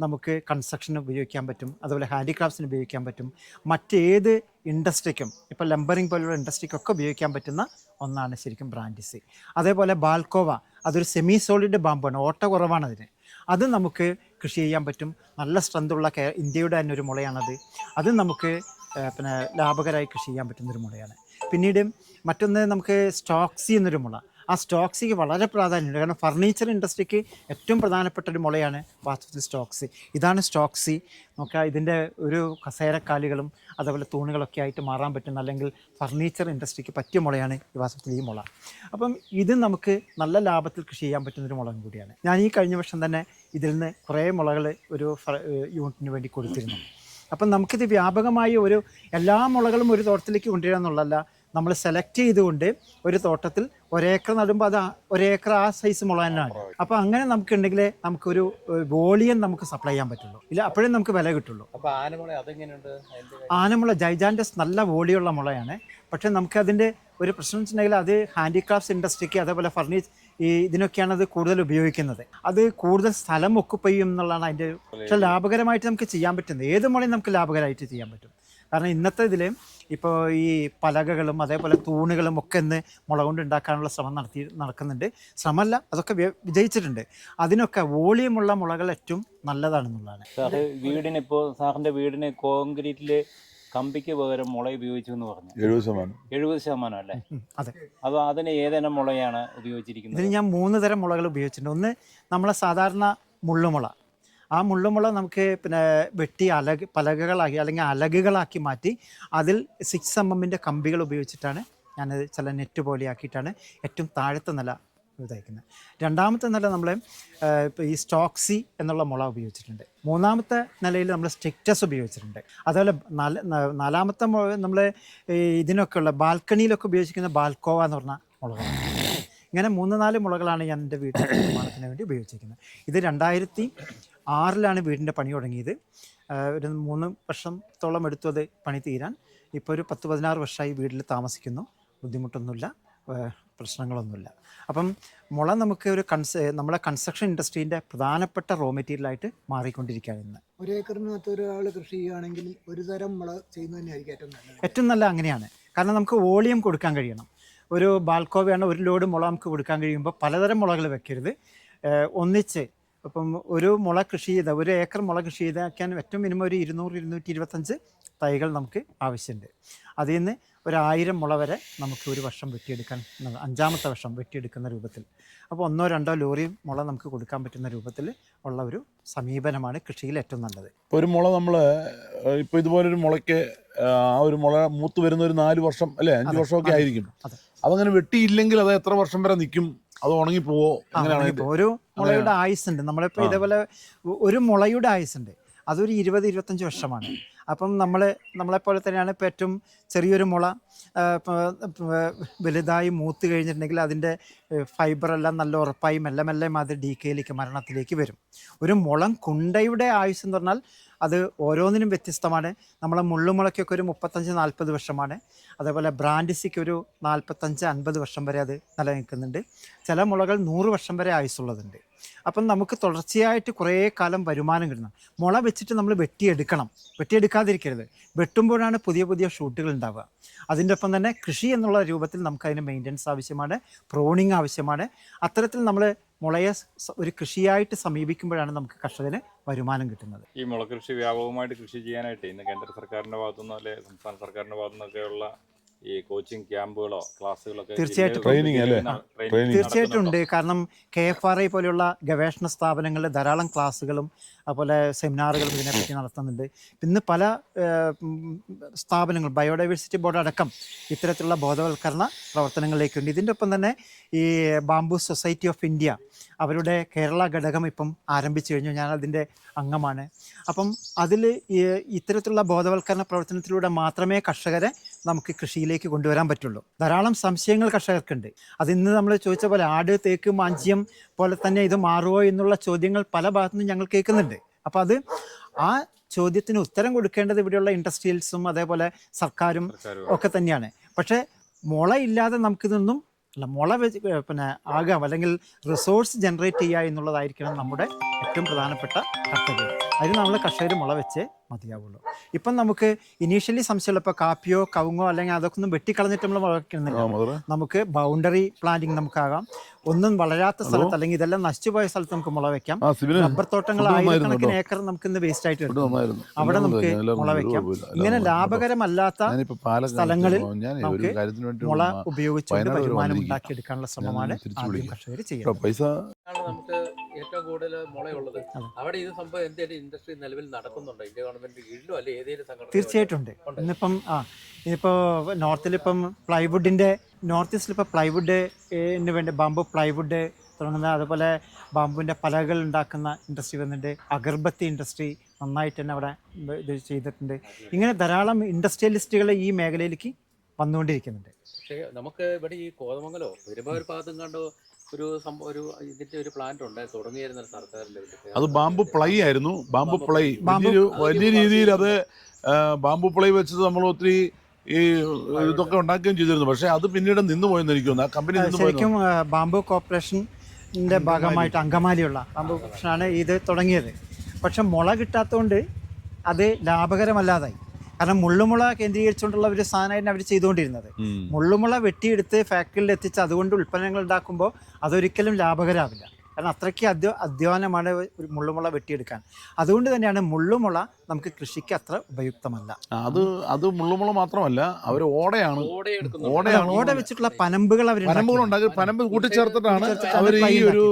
നമുക്ക് കൺസ്ട്രക്ഷന് ഉപയോഗിക്കാൻ പറ്റും, അതുപോലെ ഹാൻഡിക്രാഫ്റ്റ്സിന് ഉപയോഗിക്കാൻ പറ്റും, മറ്റേത് ഇൻഡസ്ട്രിക്കും, ഇപ്പോൾ ലംബറിങ് പോലുള്ള ഇൻഡസ്ട്രിക്കൊക്കെ ഉപയോഗിക്കാൻ പറ്റുന്ന ഒന്നാണ് ശരിക്കും ബ്രാൻഡിസി. അതേപോലെ ബാൽക്കോവ, അതൊരു സെമി സോളിഡ് ബാമ്പാണ്, ഓട്ട കുറവാണ് അതിന്. അത് നമുക്ക് കൃഷി ചെയ്യാൻ പറ്റും. നല്ല സ്ട്രെങ്തുള്ള ഇന്ത്യയുടെ തന്നെ ഒരു മുളയാണത്. അത് നമുക്ക് ലാഭകരമായി കൃഷി ചെയ്യാൻ പറ്റുന്നൊരു മുളയാണ്. പിന്നീട് മറ്റൊന്ന് നമുക്ക് സ്റ്റോക്സി എന്നൊരു മുള, ആ സ്റ്റോക്സിക്ക് വളരെ പ്രാധാന്യമുണ്ട്. കാരണം ഫർണിച്ചർ ഇൻഡസ്ട്രിക്ക് ഏറ്റവും പ്രധാനപ്പെട്ട ഒരു മുളയാണ് വാസ്തവത്തിൽ സ്റ്റോക്സി. ഇതാണ് സ്റ്റോക്സി. നോക്കുക, ഇതിൻ്റെ ഒരു കസേരക്കാലുകളും അതേപോലെ തൂണുകളൊക്കെ ആയിട്ട് മാറാൻ പറ്റുന്ന, അല്ലെങ്കിൽ ഫർണിച്ചർ ഇൻഡസ്ട്രിക്ക് പറ്റിയ മുളയാണ് ഈ വാസ്തവത്തിൽ ഈ മുള. അപ്പം ഇത് നമുക്ക് നല്ല ലാഭത്തിൽ കൃഷി ചെയ്യാൻ പറ്റുന്നൊരു മുളകും കൂടിയാണ്. ഞാൻ ഈ കഴിഞ്ഞ വർഷം തന്നെ ഇതിൽ നിന്ന് കുറേ മുളകൾ ഒരു യൂണിറ്റിന് വേണ്ടി കൊടുത്തിരുന്നു. അപ്പം നമുക്കിത് വ്യാപകമായി എല്ലാ മുളകളും ഒരു തോട്ടത്തിലേക്ക് കൊണ്ടുവരിക എന്നുള്ളതല്ല, നമ്മൾ സെലക്ട് ചെയ്തുകൊണ്ട് ഒരു തോട്ടത്തിൽ ഒരേക്കർ നടുമ്പോൾ അത് ഒരേക്കർ ആ സൈസ് മുള തന്നെയാണ്. അപ്പോൾ അങ്ങനെ നമുക്കുണ്ടെങ്കിൽ നമുക്കൊരു വോളിയം നമുക്ക് സപ്ലൈ ചെയ്യാൻ പറ്റുള്ളൂ. ഇല്ല, അപ്പോഴേ നമുക്ക് വില കിട്ടുള്ളൂ. അപ്പോൾ ആനമുള അതെങ്ങനെയുണ്ട്? ആനമുള ജൈജാൻഡസ് നല്ല വോളിയുള്ള മുളയാണ്. പക്ഷേ നമുക്കതിൻ്റെ ഒരു പ്രശ്നം വെച്ചിട്ടുണ്ടെങ്കിൽ അത് ഹാൻഡിക്രാഫ്റ്റ്സ് ഇൻഡസ്ട്രിക്ക് അതേപോലെ ഇതിനൊക്കെയാണ് അത് കൂടുതൽ ഉപയോഗിക്കുന്നത്. അത് കൂടുതൽ സ്ഥലം ഒക്കുപ്പൈ ചെയ്യും എന്നുള്ളതാണ് അതിൻ്റെ. പക്ഷേ ലാഭകരമായിട്ട് നമുക്ക് ചെയ്യാൻ പറ്റുന്നത് ഏത് മുളയും നമുക്ക് ലാഭകരമായിട്ട് ചെയ്യാൻ പറ്റും. കാരണം ഇന്നത്തെ ഇതിൽ ഇപ്പോൾ ഈ പലകകളും അതേപോലെ തൂണുകളും ഒക്കെ ഇന്ന് മുള കൊണ്ട് ഉണ്ടാക്കാനുള്ള ശ്രമം നടക്കുന്നുണ്ട്. ശ്രമമല്ല, അതൊക്കെ വിജയിച്ചിട്ടുണ്ട്. അതിനൊക്കെ വോളിയമുള്ള മുളകൾ ഏറ്റവും നല്ലതാണെന്നുള്ളതാണ്. സാറ് വീടിനിപ്പോൾ സാറിൻ്റെ വീടിന് കോൺക്രീറ്റിൽ കമ്പിക്ക് പകരം മുള ഉപയോഗിച്ചു എന്ന് പറഞ്ഞു. 70% അല്ലേ? അതെ. അപ്പോൾ അതിന് ഏതെല്ലാം മുളയാണ് ഉപയോഗിച്ചിരിക്കുന്നത്? ഇതിന് ഞാൻ 3 തരം മുളകൾ ഉപയോഗിച്ചിട്ടുണ്ട്. ഒന്ന് നമ്മളെ സാധാരണ മുള്ളുമുള. ആ മുള്ളുമുള നമുക്ക് പിന്നെ വെട്ടി പലകകളാക്കി അല്ലെങ്കിൽ അലകുകളാക്കി മാറ്റി അതിൽ 6 mm കമ്പികൾ ഉപയോഗിച്ചിട്ടാണ് ഞാനത് ചില നെറ്റ് പോലെ ആക്കിയിട്ടാണ് ഏറ്റവും താഴത്തെ നില ഇതാക്കുന്നത്. രണ്ടാമത്തെ നില നമ്മൾ ഇപ്പോൾ ഈ സ്റ്റോക്സി എന്നുള്ള മുള ഉപയോഗിച്ചിട്ടുണ്ട്. മൂന്നാമത്തെ നിലയിൽ നമ്മൾ സ്ട്രിക്റ്റസ് ഉപയോഗിച്ചിട്ടുണ്ട്. അതുപോലെ നാലാമത്തെ നമ്മൾ ഇതിനൊക്കെയുള്ള ബാൽക്കണിയിലൊക്കെ ഉപയോഗിച്ചിരിക്കുന്ന ബാൽക്കോവ എന്ന് പറഞ്ഞ മുളകളാണ്. ഇങ്ങനെ 3-4 മുളകളാണ് ഞാൻ എൻ്റെ വീട്ടിൽ നിർമ്മാണത്തിന് വേണ്ടി ഉപയോഗിച്ചിരിക്കുന്നത്. ഇത് 2006 വീടിൻ്റെ പണി തുടങ്ങിയത്. ഒരു 3 വർഷത്തോളം എടുത്തു അത് പണി തീരാൻ. ഇപ്പോൾ ഒരു 10-16 വർഷമായി വീട്ടിൽ താമസിക്കുന്നു. ബുദ്ധിമുട്ടൊന്നുമില്ല, പ്രശ്നങ്ങളൊന്നുമില്ല. അപ്പം മുള നമുക്ക് നമ്മളെ കൺസ്ട്രക്ഷൻ ഇൻഡസ്ട്രീൻ്റെ പ്രധാനപ്പെട്ട റോ മെറ്റീരിയലായിട്ട് മാറിക്കൊണ്ടിരിക്കുകയാണ് ഇന്ന്. 1 ഏക്കറിനകത്ത് ഒരാൾ കൃഷി ചെയ്യുകയാണെങ്കിൽ ഒരു തരം മുള ചെയ്യുന്നത് തന്നെയായിരിക്കും ഏറ്റവും നല്ലത്. ഏറ്റവും നല്ല അങ്ങനെയാണ്. കാരണം നമുക്ക് വോളിയം കൊടുക്കാൻ കഴിയണം. ഒരു ബാൽക്കോവയാണ്, ഒരു ലോഡ് മുള നമുക്ക് കൊടുക്കാൻ കഴിയുമ്പോൾ പലതരം മുളകൾ വെക്കരുത്. ഒന്നിച്ച് ഇപ്പം ഒരു മുള കൃഷി ചെയ്ത 1 ഏക്കർ മുള കൃഷി ചെയ്താക്കാൻ ഏറ്റവും മിനിമം ഒരു 200-225 തൈകൾ നമുക്ക് ആവശ്യമുണ്ട്. അതിൽ നിന്ന് ഒരു 1000 മുള വരെ നമുക്ക് ഒരു വർഷം വെട്ടിയെടുക്കാൻ, 5ാമത്തെ വർഷം വെട്ടിയെടുക്കുന്ന രൂപത്തിൽ. അപ്പോൾ 1-2 ലോറി മുള നമുക്ക് കൊടുക്കാൻ പറ്റുന്ന രൂപത്തിൽ ഉള്ള ഒരു സമീപനമാണ് കൃഷിയിൽ ഏറ്റവും നല്ലത്. ഇപ്പോൾ ഒരു മുള നമ്മൾ ഇപ്പോൾ ഇതുപോലൊരു മുളയ്ക്ക് ആ ഒരു മുള മൂത്ത് വരുന്ന ഒരു 4 വർഷം അല്ലേ 5 വർഷമൊക്കെ ആയിരിക്കും. അതങ്ങനെ വെട്ടിയില്ലെങ്കിൽ അത് എത്ര വർഷം വരെ നിൽക്കും? അത് ഉണങ്ങിപ്പോവോ? അങ്ങനെയാണ് ഒരു മുളയുടെ ആയുസ്സുണ്ട്. നമ്മളിപ്പോൾ ഇതേപോലെ ഒരു മുളയുടെ ആയുസ്സുണ്ട്, അതൊരു 20-25 വർഷമാണ്. അപ്പം നമ്മളെപ്പോലെ തന്നെയാണ് ഇപ്പോൾ ഏറ്റവും ചെറിയൊരു മുള വലുതായി മൂത്ത് കഴിഞ്ഞിട്ടുണ്ടെങ്കിൽ അതിൻ്റെ ഫൈബറെല്ലാം നല്ല ഉറപ്പായി മെല്ലെ മെല്ലെ അത് ഡീക്കയിലേക്ക് മരണത്തിലേക്ക് വരും. ഒരു മുളം കുണ്ടയുടെ ആയുസ് എന്ന് പറഞ്ഞാൽ അത് ഓരോന്നിനും വ്യത്യസ്തമാണ്. നമ്മളെ മുള്ളുമുളയ്ക്കൊക്കെ ഒരു 35-40 വർഷമാണ്. അതേപോലെ ബ്രാൻഡിസിക്ക് ഒരു 45-50 വർഷം വരെ അത് നിലനിൽക്കുന്നുണ്ട്. ചില മുളകൾ 100 വർഷം വരെ ആയുസ്സുള്ളതുണ്ട്. അപ്പം നമുക്ക് തുടർച്ചയായിട്ട് കുറേ കാലം വരുമാനം കിട്ടണം. മുള വെച്ചിട്ട് നമ്മൾ വെട്ടിയെടുക്കാതിരിക്കരുത്. വെട്ടുമ്പോഴാണ് പുതിയ പുതിയ ഷൂട്ടുകൾ ഉണ്ടാവുക. അതിൻ്റെ ഒപ്പം തന്നെ കൃഷി എന്നുള്ള രൂപത്തിൽ നമുക്കതിന് മെയിൻ്റനൻസ് ആവശ്യമാണ്, പ്രൂണിങ് ആവശ്യമാണ്. അത്തരത്തിൽ നമ്മൾ മുളയെ ഒരു കൃഷിയായിട്ട് സമീപിക്കുമ്പോഴാണ് നമുക്ക് കർഷകന് വരുമാനം കിട്ടുന്നത്. ഈ മുളകൃഷി വ്യാപകമായിട്ട് കൃഷി ചെയ്യാനായിട്ട് ഇന്ന് കേന്ദ്ര സർക്കാരിൻ്റെ ഭാഗത്തുനിന്നോ അല്ലെ സംസ്ഥാന സർക്കാരിൻ്റെ ഭാഗത്തുനിന്നൊക്കെയുള്ള ഈ കോച്ചിങ് ക്യാമ്പുകളോ ക്ലാസ്സുകളൊക്കെ തീർച്ചയായിട്ടും ഉണ്ട്. കാരണം KFRI പോലെയുള്ള ഗവേഷണ സ്ഥാപനങ്ങളിൽ ധാരാളം ക്ലാസ്സുകളും അതുപോലെ സെമിനാറുകളും ഇതിനെപ്പറ്റി നടത്തുന്നുണ്ട്. ഇന്ന് പല സ്ഥാപനങ്ങൾ ബയോഡൈവേഴ്സിറ്റി ബോർഡ് അടക്കം ഇത്തരത്തിലുള്ള ബോധവൽക്കരണ പ്രവർത്തനങ്ങളിലേക്കുണ്ട്. ഇതിൻ്റെ ഒപ്പം തന്നെ ഈ ബാംബു സൊസൈറ്റി ഓഫ് ഇന്ത്യ അവരുടെ കേരള ഘടകം ഇപ്പം ആരംഭിച്ചു കഴിഞ്ഞു. ഞാൻ അതിൻ്റെ അംഗമാണ്. അപ്പം അതിൽ ഇത്തരത്തിലുള്ള ബോധവൽക്കരണ പ്രവർത്തനത്തിലൂടെ മാത്രമേ കർഷകരെ നമുക്ക് കൃഷിയിലേക്ക് കൊണ്ടുവരാൻ പറ്റുള്ളൂ. ധാരാളം സംശയങ്ങൾ കർഷകർക്കുണ്ട്. അതിന്ന് നമ്മൾ ചോദിച്ച പോലെ ആട്, തേക്ക്, മാഞ്ചിയം പോലെ തന്നെ ഇത് മാറുമോ എന്നുള്ള ചോദ്യങ്ങൾ പല ഭാഗത്തുനിന്നും ഞങ്ങൾ കേൾക്കുന്നുണ്ട്. അപ്പോൾ ആ ചോദ്യത്തിന് ഉത്തരം കൊടുക്കേണ്ടത് ഇവിടെയുള്ള ഇൻഡസ്ട്രിയൽസും അതേപോലെ സർക്കാരും ഒക്കെ തന്നെയാണ്. പക്ഷേ മുള ഇല്ലാതെ നമുക്കിതൊന്നും മുള ആകാം അല്ലെങ്കിൽ റിസോഴ്സ് ജനറേറ്റ് ചെയ്യുക എന്നുള്ളതായിരിക്കണം നമ്മുടെ ഏറ്റവും പ്രധാനപ്പെട്ട കർത്തവ്യം. അതിന് നമ്മൾ കർഷകർ മുള വെച്ചേ മതിയാവുള്ളൂ. ഇപ്പം നമുക്ക് ഇനീഷ്യലി സംശയമുള്ള ഇപ്പോൾ കാപ്പിയോ കവുങ്ങോ അല്ലെങ്കിൽ അതൊക്കെ ഒന്നും വെട്ടിക്കളഞ്ഞിട്ട് നമ്മൾ വളർത്തുന്നില്ല. നമുക്ക് ബൗണ്ടറി പ്ലാന്റിങ് നമുക്കാകാം. ഒന്നും വളരാത്ത സ്ഥലത്ത് അല്ലെങ്കിൽ ഇതെല്ലാം നശിച്ചുപോയ സ്ഥലത്ത് നമുക്ക് മുള വെക്കാം. റബ്ബർ തോട്ടങ്ങൾ ആയിരക്കണക്കിന് ഏക്കർ നമുക്ക് ഇന്ന് വേസ്റ്റ് ആയിട്ട് കിട്ടും. അവിടെ നമുക്ക് മുള വെക്കാം. ഇങ്ങനെ ലാഭകരമല്ലാത്ത സ്ഥലങ്ങളിൽ നമുക്ക് മുള ഉപയോഗിച്ചുകൊണ്ട് വരുമാനം ഉണ്ടാക്കിയെടുക്കാനുള്ള ശ്രമമാണ് ആദ്യം കർഷകർ ചെയ്യുന്നത്. പൈസ നമുക്ക് ഏറ്റവും കൂടുതൽ മുളയുള്ളത് അവിടെ ഇത് സംഭവം എന്തെങ്കിലും ഇൻഡസ്ട്രി നിലവിൽ നടക്കുന്നുണ്ടോ ഇന്ത്യ ഗവൺമെന്റ് കീഴിലോ അല്ലെ ഏതെങ്കിലും സംഘടന? തീർച്ചയായിട്ടും ഉണ്ട്. ഇന്നിപ്പോൾ നോർത്തിലിപ്പം പ്ലൈവുഡിൻ്റെ നോർത്ത് ഈസ്റ്റിൽ ഇപ്പോൾ പ്ലൈവുഡിന് വേണ്ടി ബാംബു പ്ലൈവുഡ് തുടങ്ങുന്ന, അതുപോലെ ബാംബുവിൻ്റെ പലകൾ ഉണ്ടാക്കുന്ന ഇൻഡസ്ട്രി വന്നിട്ടുണ്ട്. അഗർബത്തി ഇൻഡസ്ട്രി നന്നായിട്ട് തന്നെ അവിടെ ഇത് ചെയ്തിട്ടുണ്ട്. ഇങ്ങനെ ധാരാളം ഇൻഡസ്ട്രിയലിസ്റ്റുകൾ ഈ മേഖലയിലേക്ക് വന്നുകൊണ്ടിരിക്കുന്നുണ്ട്. പക്ഷേ നമുക്ക് ഇവിടെ ഈ കോതമംഗലോ പെരുമ്പാവൂർ ഭാഗത്തും കണ്ടോ ഒരു ഇതിന്റെ ഒരു പ്ലാന്റ് ഉണ്ട് തുടങ്ങിയിരുന്ന സർക്കാരിന്റെ. അത് ബാംബു പ്ലൈ ആയിരുന്നു. ബാംബു പ്ലൈ വലിയ രീതിയിൽ അത് ബാംബു പ്ലൈ വെച്ചത് നമ്മൾ ഒത്തിരി ഈ ഇതൊക്കെ ഉണ്ടാക്കുകയും ചെയ്തിരുന്നു. പക്ഷെ അത് പിന്നീട് നിന്ന് പോയെന്ന് എനിക്ക് തോന്നുന്നു. ആ കമ്പനി ശരിക്കും ബാംബു കോർപ്പറേഷൻ്റെ ഭാഗമായിട്ട് അങ്കമാലിയുള്ള ബാംബു കോർപ്പറേഷനാണ് ഇത് തുടങ്ങിയത്. പക്ഷെ മുള കിട്ടാത്തതുകൊണ്ട് അത് ലാഭകരമല്ലാതായി. കാരണം മുള്ളുമുള കേന്ദ്രീകരിച്ചുകൊണ്ടുള്ള ഒരു സാധനമായിരുന്നു അവർ ചെയ്തുകൊണ്ടിരുന്നത്. മുള്ളുമുള വെട്ടിയെടുത്ത് ഫാക്ടറിയിൽ എത്തിച്ച് അതുകൊണ്ട് ഉൽപ്പന്നങ്ങൾ ഉണ്ടാക്കുമ്പോൾ അതൊരിക്കലും ലാഭകരമാവില്ല. കാരണം അത്രയ്ക്ക് അധ്വാനമാണ് ഒരു മുള്ളുമുള വെട്ടിയെടുക്കാൻ. അതുകൊണ്ട് തന്നെയാണ് മുള്ളുമുള നമുക്ക് കൃഷിക്ക് അത്ര ഉപയുക്തമല്ല. അത് മുള്ളുമുള മാത്രമല്ല, അവർ ഓടയാണ് ഓട വെച്ചിട്ടുള്ള പനമ്പുകൾ അവർ പനമ്പ് കൂട്ടിച്ചേർത്തിട്ടാണ് അവർ ഈ ഒരു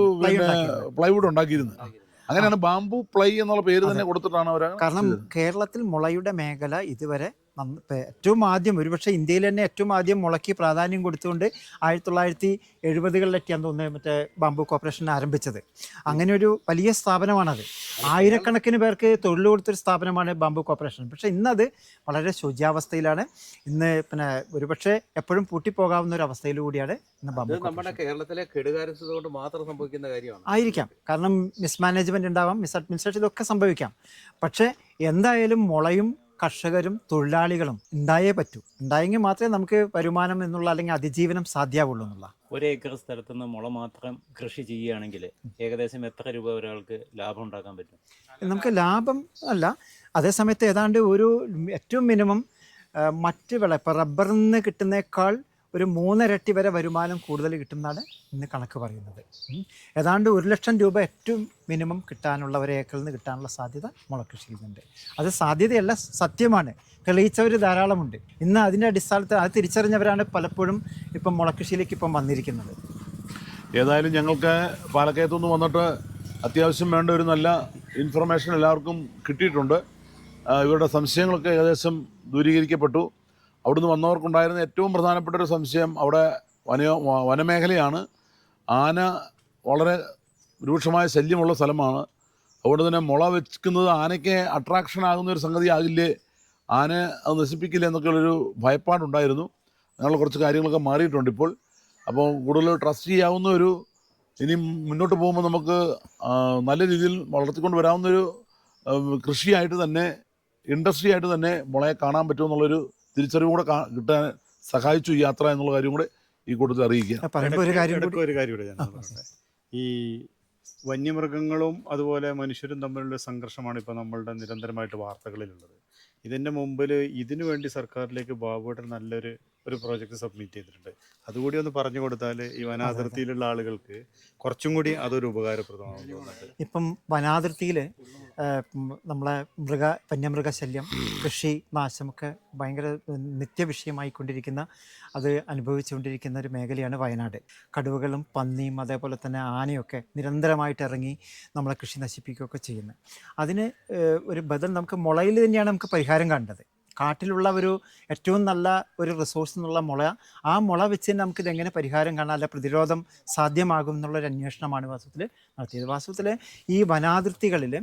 പ്ലൈവുഡ് ഉണ്ടാക്കിയിരുന്നത്. അങ്ങനെയാണ് ബാംബു പ്ലൈ എന്നുള്ള പേര് തന്നെ കൊടുത്തിട്ടാണ് അവർ. കാരണം കേരളത്തിൽ മുളയുടെ മേഖല ഇതുവരെ ഏറ്റവും ആദ്യം, ഒരുപക്ഷെ ഇന്ത്യയിൽ തന്നെ ഏറ്റവും ആദ്യം മുളയ്ക്ക് പ്രാധാന്യം കൊടുത്തുകൊണ്ട് 1970-കളിലൊക്കെയാണ് തോന്നുന്നത് മറ്റേ ബാംബു കോർപ്പറേഷൻ ആരംഭിച്ചത്. അങ്ങനെ ഒരു വലിയ സ്ഥാപനമാണത്. ആയിരക്കണക്കിന് പേർക്ക് തൊഴിൽ കൊടുത്തൊരു സ്ഥാപനമാണ് ബാംബു കോർപ്പറേഷൻ. പക്ഷേ ഇന്നത് വളരെ ശോച്യാവസ്ഥയിലാണ്. ഇന്ന് ഒരുപക്ഷെ എപ്പോഴും പൂട്ടിപ്പോകാവുന്ന ഒരു അവസ്ഥയിലൂടെയാണ് ഇന്ന് ബാംബു. നമ്മുടെ കേരളത്തിലെ കെടുകാര്യസ്ഥത കൊണ്ട് മാത്രം സംഭവിക്കുന്ന കാര്യമാണ് ആയിരിക്കാം. കാരണം മിസ്മാനേജ്മെന്റ് ഉണ്ടാവാം, മിസ് അഡ്മിനിസ്ട്രേഷൻ, ഇതൊക്കെ സംഭവിക്കാം. പക്ഷേ എന്തായാലും മുളയും കർഷകരും തൊഴിലാളികളും ഉണ്ടായേ പറ്റൂ. ഉണ്ടായെങ്കിൽ മാത്രമേ നമുക്ക് വരുമാനം എന്നുള്ള അല്ലെങ്കിൽ അതിജീവനം സാധ്യമാവുള്ളൂ എന്നുള്ള. 1 ഏക്കർ സ്ഥലത്ത് നിന്ന് മുള മാത്രം കൃഷി ചെയ്യുകയാണെങ്കിൽ ഏകദേശം എത്ര രൂപ ഒരാൾക്ക് ലാഭം ഉണ്ടാക്കാൻ പറ്റും? നമുക്ക് ലാഭം അല്ല, അതേസമയത്ത് ഏതാണ്ട് ഒരു ഏറ്റവും മിനിമം മറ്റ് വിള ഇപ്പോൾ റബ്ബറിൽ നിന്ന് കിട്ടുന്നേക്കാൾ ഒരു 3 ഇരട്ടി വരെ വരുമാനം കൂടുതൽ കിട്ടുന്നതാണ് ഇന്ന് കണക്ക് പറയുന്നത്. ഏതാണ്ട് 1 ലക്ഷം രൂപ ഏറ്റവും മിനിമം കിട്ടാനുള്ള, 1 ഏക്കറിൽ നിന്ന് കിട്ടാനുള്ള സാധ്യത മുളകൃഷിയിൽ നിന്നുണ്ട്. അത് സാധ്യതയല്ല, സത്യമാണ്. തെളിയിച്ചവർ ധാരാളമുണ്ട്. ഇന്ന് അതിൻ്റെ അടിസ്ഥാനത്തിൽ അത് തിരിച്ചറിഞ്ഞവരാണ് പലപ്പോഴും ഇപ്പം മുളകൃഷിയിലേക്ക് ഇപ്പം വന്നിരിക്കുന്നത്. ഏതായാലും ഞങ്ങൾക്ക് പാലക്കയത്തുനിന്ന് വന്നിട്ട് അത്യാവശ്യം വേണ്ട ഒരു നല്ല ഇൻഫർമേഷൻ എല്ലാവർക്കും കിട്ടിയിട്ടുണ്ട്. ഇവരുടെ സംശയങ്ങളൊക്കെ ഏകദേശം ദൂരീകരിക്കപ്പെട്ടു. അവിടുന്ന് വന്നവർക്കുണ്ടായിരുന്ന ഏറ്റവും പ്രധാനപ്പെട്ട ഒരു സംശയം, അവിടെ വനമേഖലയാണ്. ആന വളരെ രൂക്ഷമായ ശല്യമുള്ള സ്ഥലമാണ്. അതുകൊണ്ട് തന്നെ മുള വെക്കുന്നത് ആനയ്ക്ക് അട്രാക്ഷൻ ആകുന്ന ഒരു സംഗതി ആകില്ലേ, ആന അത് നശിപ്പിക്കില്ല എന്നൊക്കെയുള്ളൊരു ഭയപ്പാടുണ്ടായിരുന്നു. അങ്ങനെയുള്ള കുറച്ച് കാര്യങ്ങളൊക്കെ മാറിയിട്ടുണ്ട് ഇപ്പോൾ. അപ്പോൾ കൂടുതൽ ട്രസ്റ്റ് ചെയ്യാവുന്ന ഒരു, ഇനി മുന്നോട്ട് പോകുമ്പോൾ നമുക്ക് നല്ല രീതിയിൽ വളർത്തിക്കൊണ്ട് വരാവുന്നൊരു കൃഷിയായിട്ട് തന്നെ, ഇൻഡസ്ട്രി ആയിട്ട് തന്നെ മുളയെ കാണാൻ പറ്റുമെന്നുള്ളൊരു തിരിച്ചറിവ് കൂടെ കിട്ടാൻ സഹായിച്ചു ഈ യാത്ര എന്നുള്ള കാര്യം കൂടെ ഈ കൂട്ടത്തിൽ അറിയിക്കുക. ഒരു കാര്യം ഈ വന്യമൃഗങ്ങളും അതുപോലെ മനുഷ്യരും തമ്മിലുള്ള സംഘർഷമാണ് ഇപ്പോൾ നമ്മളുടെ നിരന്തരമായിട്ട് വാർത്തകളിലുള്ളത്. ഇതിൻ്റെ മുമ്പിൽ ഇതിനു വേണ്ടി സർക്കാരിലേക്ക് ബാബുവേട്ടൻ നല്ലൊരു പ്രോജക്റ്റ് സബ്മിറ്റ് ചെയ്തിട്ടുണ്ട്. അതുകൂടി ഒന്ന് പറഞ്ഞു കൊടുത്താൽ ഈ വനാതിർത്തിയിലുള്ള ആളുകൾക്ക് കുറച്ചും കൂടി അതൊരു ഉപകാരപ്രദമാണെന്ന് തോന്നുന്നുണ്ട്. ഇപ്പം വനാതിർത്തിയിൽ നമ്മളെ വന്യമൃഗശല്യം, കൃഷി നാശമൊക്കെ ഭയങ്കര നിത്യവിഷയമായിക്കൊണ്ടിരിക്കുന്ന, അത് അനുഭവിച്ചുകൊണ്ടിരിക്കുന്ന ഒരു മേഖലയാണ് വയനാട്. കടുവകളും പന്നിയും അതേപോലെ തന്നെ ആനയൊക്കെ നിരന്തരമായിട്ട് ഇറങ്ങി നമ്മളെ കൃഷി നശിപ്പിക്കുകയൊക്കെ ചെയ്യുന്നത്. അതിന് ഒരു ബദൽ നമുക്ക് മുളയിൽ തന്നെയാണ് നമുക്ക് പരിഹാരം കാണേണ്ടത്. കാട്ടിലുള്ള ഒരു ഏറ്റവും നല്ല ഒരു റിസോഴ്സ് എന്നുള്ള മുള, ആ മുള വെച്ച് തന്നെ നമുക്കിത് എങ്ങനെ പരിഹാരം കാണാൻ, അല്ല പ്രതിരോധം സാധ്യമാകും എന്നുള്ളൊരു അന്വേഷണമാണ് വാസ്തവത്തിൽ നടത്തിയത്. വാസ്തവത്തിൽ ഈ വനാതിർത്തികളിൽ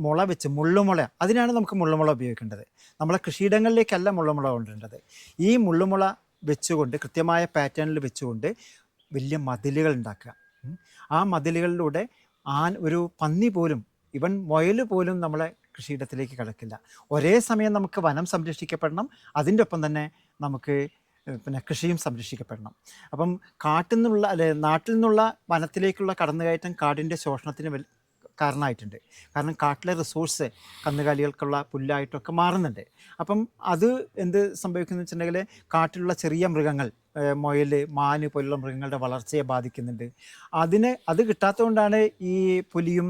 മുള വെച്ച് മുള്ളുമുള, അതിനാണ് നമുക്ക് മുള്ളുമുള ഉപയോഗിക്കേണ്ടത്. നമ്മളെ കൃഷിയിടങ്ങളിലേക്കല്ല മുള്ളുമുള കൊണ്ടുവരേണ്ടത്. ഈ മുള്ളുമുള വെച്ചുകൊണ്ട് കൃത്യമായ പാറ്റേണിൽ വെച്ചുകൊണ്ട് വലിയ മതിലുകൾ ഉണ്ടാക്കുക. ആ മതിലുകളിലൂടെ ഒരു പന്നി പോലും, ഇവൻ മുയൽ പോലും നമ്മളെ കൃഷിയിടത്തിലേക്ക് കിടക്കില്ല. ഒരേ സമയം നമുക്ക് വനം സംരക്ഷിക്കപ്പെടണം, അതിൻ്റെ ഒപ്പം തന്നെ നമുക്ക് കൃഷിയും സംരക്ഷിക്കപ്പെടണം. അപ്പം കാട്ടിൽ നിന്നുള്ള നാട്ടിൽ നിന്നുള്ള വനത്തിലേക്കുള്ള കടന്നുകയറ്റം കാടിൻ്റെ ശോഷണത്തിന് കാരണമായിട്ടുണ്ട്. കാരണം കാട്ടിലെ റിസോഴ്സ് കന്നുകാലികൾക്കുള്ള പുല്ലായിട്ടൊക്കെ മാറുന്നുണ്ട്. അപ്പം അത് എന്ത് സംഭവിക്കുന്നു വെച്ചിട്ടുണ്ടെങ്കിൽ കാട്ടിലുള്ള ചെറിയ മൃഗങ്ങൾ, മുയൽ, മാന് പോലുള്ള മൃഗങ്ങളുടെ വളർച്ചയെ ബാധിക്കുന്നുണ്ട്. അത് കിട്ടാത്തതുകൊണ്ടാണ് ഈ പുലിയും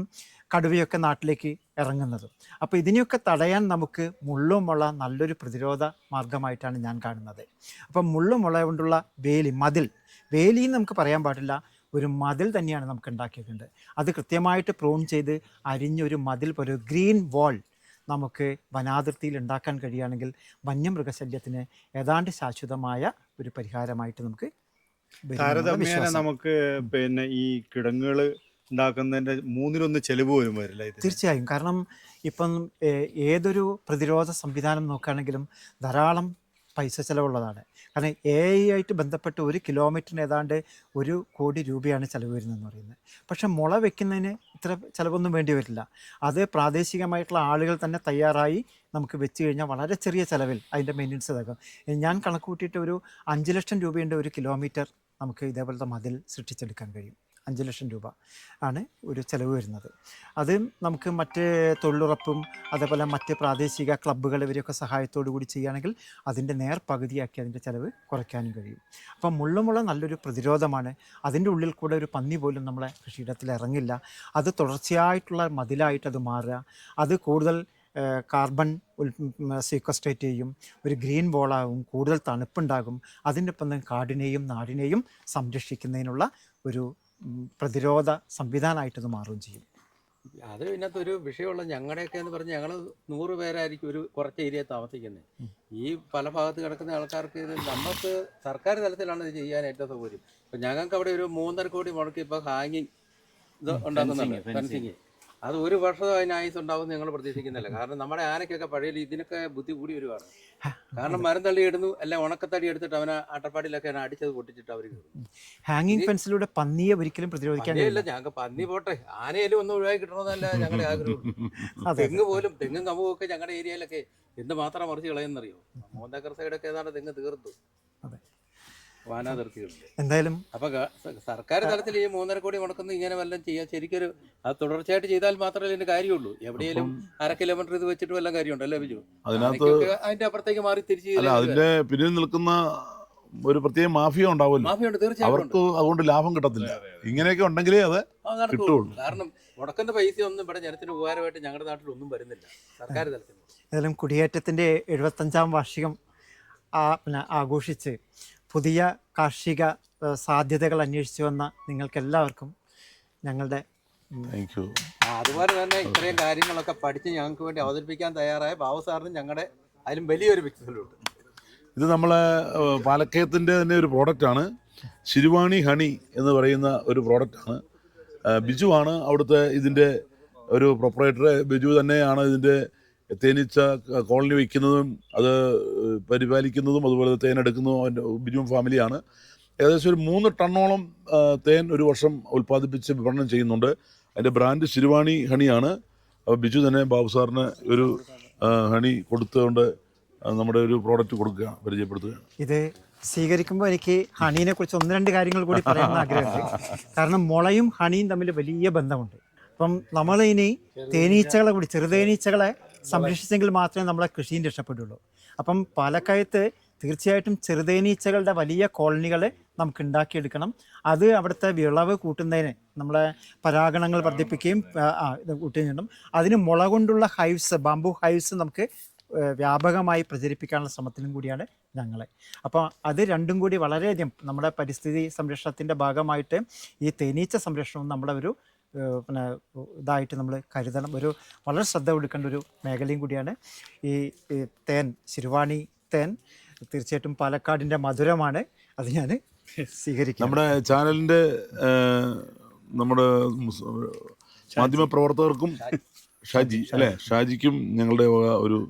കടുവയൊക്കെ നാട്ടിലേക്ക് ഇറങ്ങുന്നത്. അപ്പോൾ ഇതിനെയൊക്കെ തടയാൻ നമുക്ക് മുള്ളുമുള നല്ലൊരു പ്രതിരോധ മാർഗമായിട്ടാണ് ഞാൻ കാണുന്നത്. അപ്പം മുള്ളുമുള കൊണ്ടുള്ള വേലി നമുക്ക് പറയാൻ പാടില്ല, ഒരു മതിൽ തന്നെയാണ് നമുക്ക് ഉണ്ടാക്കിയിട്ടുണ്ട്. അത് കൃത്യമായിട്ട് പ്രൂൺ ചെയ്ത് അരിഞ്ഞൊരു മതിൽ പോലെ ഒരു ഗ്രീൻ വാൾ നമുക്ക് വനാതിർത്തിയിൽ ഉണ്ടാക്കാൻ കഴിയുകയാണെങ്കിൽ വന്യമൃഗശല്യത്തിന് ഏതാണ്ട് ശാശ്വതമായ ഒരു പരിഹാരമായിട്ട് നമുക്ക് താരതമ്യേന നമുക്ക് പിന്നെ ഈ കിടങ്ങുകൾ ഉണ്ടാക്കുന്നതിന്റെ 1/3 ചെലവ് വരും വരില്ല ഇത്? തീർച്ചയായും. കാരണം ഇപ്പം ഏതൊരു പ്രതിരോധ സംവിധാനം നോക്കുകയാണെങ്കിലും ധാരാളം പൈസ ചിലവുള്ളതാണ്. കാരണം AI ആയിട്ട് ബന്ധപ്പെട്ട് 1 കിലോമീറ്ററിന് ഏതാണ്ട് 1 കോടി രൂപയാണ് ചിലവ് വരുന്നതെന്ന് പറയുന്നത്. പക്ഷെ മുള വെക്കുന്നതിന് ഇത്ര ചിലവൊന്നും വേണ്ടി വരില്ല. അത് പ്രാദേശികമായിട്ടുള്ള ആളുകൾ തന്നെ തയ്യാറായി നമുക്ക് വെച്ച് കഴിഞ്ഞാൽ വളരെ ചെറിയ ചിലവിൽ അതിൻ്റെ മെയിൻ്റനൻസ് ഇതാക്കും. ഞാൻ കണക്ക് കൂട്ടിയിട്ട് ഒരു 5 ലക്ഷം രൂപയുടെ 1 കിലോമീറ്റർ നമുക്ക് ഇതേപോലത്തെ മതിൽ സൃഷ്ടിച്ചെടുക്കാൻ കഴിയും. 5 ലക്ഷം രൂപ ആണ് ഒരു ചിലവ് വരുന്നത്. അത് നമുക്ക് മറ്റ് തൊഴിലുറപ്പും അതേപോലെ മറ്റ് പ്രാദേശിക ക്ലബ്ബുകൾ ഇവരെയൊക്കെ സഹായത്തോടു കൂടി ചെയ്യുകയാണെങ്കിൽ അതിൻ്റെ പകുതിയാക്കി അതിൻ്റെ ചിലവ് കുറയ്ക്കാനും കഴിയും. അപ്പം മുള്ളുമുള നല്ലൊരു പ്രതിരോധമാണ്. അതിൻ്റെ ഉള്ളിൽ കൂടെ ഒരു പന്നി പോലും നമ്മളെ കൃഷിയിടത്തിൽ ഇറങ്ങില്ല. അത് തുടർച്ചയായിട്ടുള്ള മതിലായിട്ട് അത് മാറുക. അത് കൂടുതൽ കാർബൺ സീക്വസ്ട്രേറ്റ് ചെയ്യും, ഒരു ഗ്രീൻ വോളാകും, കൂടുതൽ തണുപ്പുണ്ടാകും. അതിൻ്റെ ഒപ്പം കാടിനെയും നാടിനെയും സംരക്ഷിക്കുന്നതിനുള്ള ഒരു പ്രതിരോധ സംവിധാനമായിട്ടത് മാറുകയും ചെയ്യും. അത് ഇതിനകത്ത് ഒരു വിഷയമുള്ള ഞങ്ങളുടെയൊക്കെ എന്ന് പറഞ്ഞാൽ ഞങ്ങൾ 100 പേരായിരിക്കും ഒരു കുറച്ച് ഏരിയ താമസിക്കുന്നത്. ഈ പല ഭാഗത്ത് കിടക്കുന്ന ആൾക്കാർക്ക് ഇത് നമുക്ക് സർക്കാർ തലത്തിലാണ് ഇത് ചെയ്യാൻ ഏറ്റവും സൗകര്യം. ഇപ്പം ഞങ്ങൾക്ക് അവിടെ ഒരു 3.5 കോടി മുടക്കി ഇപ്പോൾ ഹാങ്ങിങ് ഇത് ഉണ്ടാക്കുന്നുണ്ട്, ഫെൻസിങ്. അത് ഒരു വർഷം അതിന് ആയുസ് ഉണ്ടാവുമെന്ന് ഞങ്ങൾ പ്രതീക്ഷിക്കുന്നില്ല. കാരണം നമ്മുടെ ആനയ്ക്കൊക്കെ പഴയ ഇതിനൊക്കെ ബുദ്ധി കൂടി വരുവാണ്. കാരണം മരം തള്ളി ഇടുന്നു, അല്ല ഉണക്കത്തടി എടുത്തിട്ട് അവനെ അട്ടപ്പാടിയിലൊക്കെ അടിച്ചത് പൊട്ടിച്ചിട്ട് അവർ ഹാങ്ങിങ് ഫെൻസിലൂടെ പന്നിയെ ഒരിക്കലും പ്രതിരോധിക്കാൻ ഇല്ല. ഞങ്ങൾക്ക് പന്നി പോട്ടെ, ആനയിലും ഒന്നും ഒഴിവാക്കി കിട്ടണമെന്നല്ല ഞങ്ങളുടെ ആഗ്രഹം. തെങ്ങും കമ്പും ഒക്കെ ഞങ്ങളുടെ ഏരിയയിലൊക്കെ എന്ത് മാത്രം മറിച്ച് കളയുന്നറിയോ? മോന്തക്കർ സൈഡൊക്കെ ഏതാണ്ട് തെങ്ങ് തീർത്തു വാനാതിർത്തികളുണ്ട്. എന്തായാലും അപ്പൊ സർക്കാർ തലത്തിൽ ഈ 3.5 കോടി മുടക്കുന്ന ഇങ്ങനെ വല്ലതും ചെയ്യാൻ ശരിക്കൊരു അത് തുടർച്ചയായിട്ട് ചെയ്താൽ മാത്രമേ ഇതിന്റെ കാര്യമുള്ളൂ. എവിടെയെങ്കിലും 1/2 കിലോമീറ്റർ ഇത് വെച്ചിട്ട് വല്ല കാര്യമുണ്ടല്ലേ ബിജു? അതിനകത്ത് അതിന്റെ അപ്പുറത്തേക്ക് മാറി തിരിച്ച് അതിന്റെ പിന്നിൽ നിൽക്കുന്ന ഒരു പ്രത്യേക മാഫിയ ഉണ്ടാവുമല്ലോ. മാഫിയുണ്ട്, തീർച്ചയായിട്ടും. അവർക്ക് അതുകൊണ്ട് ലാഭം കിട്ടത്തില്ല. ഇങ്ങനെയൊക്കെ ഉണ്ടെങ്കിലേ അത് കിട്ടുള്ളൂ. കാരണം മുടക്കുന്ന പൈസ ഒന്നും ഇവിടെ ജനത്തിന് ഉപകാരമായിട്ട് ഞങ്ങളുടെ നാട്ടിൽ ഒന്നും വരുന്നില്ല സർക്കാർ തലത്തിൽ. ഏതായാലും കുടിയേറ്റത്തിൻ്റെ 75-ാം വാർഷികം ആഘോഷിച്ച് പുതിയ കാർഷിക സാധ്യതകൾ അന്വേഷിച്ചു വന്ന നിങ്ങൾക്കെല്ലാവർക്കും ഞങ്ങളുടെ താങ്ക് യു. അതുപോലെ തന്നെ ഇത്രയും കാര്യങ്ങളൊക്കെ പഠിച്ച് ഞങ്ങൾക്ക് വേണ്ടി അവതരിപ്പിക്കാൻ തയ്യാറായ ബാബു സാറിനും ഞങ്ങളുടെ അതിലും വലിയൊരു വ്യക്തികളുണ്ട്. ഇത് നമ്മളെ പാലക്കയത്തിൻ്റെ തന്നെ ഒരു പ്രോഡക്റ്റാണ്. ശിരുവാണി ഹണി എന്ന് പറയുന്ന ഒരു പ്രോഡക്റ്റാണ്. ബിജുവാണ് അവിടുത്തെ ഇതിൻ്റെ ഒരു പ്രൊപ്പറേറ്റർ. ബിജു തന്നെയാണ് ഇതിൻ്റെ തേനീച്ച കോളനി വയ്ക്കുന്നതും അത് പരിപാലിക്കുന്നതും അതുപോലെ തേനെടുക്കുന്നതും ബിജു ഫാമിലിയാണ്. ഏകദേശം ഒരു 3 ടണ്ണോളം തേൻ ഒരു വർഷം ഉൽപ്പാദിപ്പിച്ച് വിപണനം ചെയ്യുന്നുണ്ട്. അതിൻ്റെ ബ്രാൻഡ് ശിരുവാണി ഹണിയാണ്. അപ്പോൾ ബിജു തന്നെ ബാബു സാറിന് ഒരു ഹണി കൊടുത്തുകൊണ്ട് നമ്മുടെ ഒരു പ്രോഡക്റ്റ് കൊടുക്കുകയാണ്, പരിചയപ്പെടുത്തുകയാണ്. ഇത് സ്വീകരിക്കുമ്പോൾ എനിക്ക് ഹണീനെ കുറിച്ച് 1-2 കാര്യങ്ങൾ കൂടി പറയാൻ ആഗ്രഹമുണ്ട്. കാരണം മുളയും ഹണിയും തമ്മിൽ വലിയ ബന്ധമുണ്ട്. അപ്പം നമ്മൾ ഇനി തേനീച്ചകളെ കൂടി, ചെറുതേനീച്ചകളെ സംരക്ഷിച്ചെങ്കിൽ മാത്രമേ നമ്മളെ കൃഷിയും രക്ഷപ്പെടുള്ളൂ. അപ്പം പാലക്കയത്ത് തീർച്ചയായിട്ടും ചെറുതേനീച്ചകളുടെ വലിയ കോളനികൾ നമുക്ക് ഉണ്ടാക്കിയെടുക്കണം. അത് അവിടുത്തെ വിളവ് കൂട്ടുന്നതിന് നമ്മളെ പരാഗണങ്ങൾ വർദ്ധിപ്പിക്കുകയും കൂട്ടുകയും അതിന് മുള കൊണ്ടുള്ള ഹൈവ്സ്, ബാംബു ഹൈവ്സ് നമുക്ക് വ്യാപകമായി പ്രചരിപ്പിക്കാനുള്ള ശ്രമത്തിലും കൂടിയാണ് ഞങ്ങൾ. അപ്പോൾ അത് രണ്ടും കൂടി വളരെയധികം നമ്മുടെ പരിസ്ഥിതി സംരക്ഷണത്തിൻ്റെ ഭാഗമായിട്ട് ഈ തേനീച്ച സംരക്ഷണവും നമ്മുടെ ഒരു ഇതായിട്ട് നമ്മൾ കരുതണം. ഒരു വളരെ ശ്രദ്ധ കൊടുക്കേണ്ട ഒരു മേഖലയും കൂടിയാണ് ഈ തേൻ. ശിരുവാണി തേൻ തീർച്ചയായിട്ടും പാലക്കാടിൻ്റെ മധുരമാണ്. അത് ഞാൻ സ്വീകരിക്കും. നമ്മുടെ ചാനലിൻ്റെ നമ്മുടെ മാധ്യമപ്രവർത്തകർക്കും ഷാജി അല്ലേ, ഷാജിക്കും ഞങ്ങളുടെ ഒരു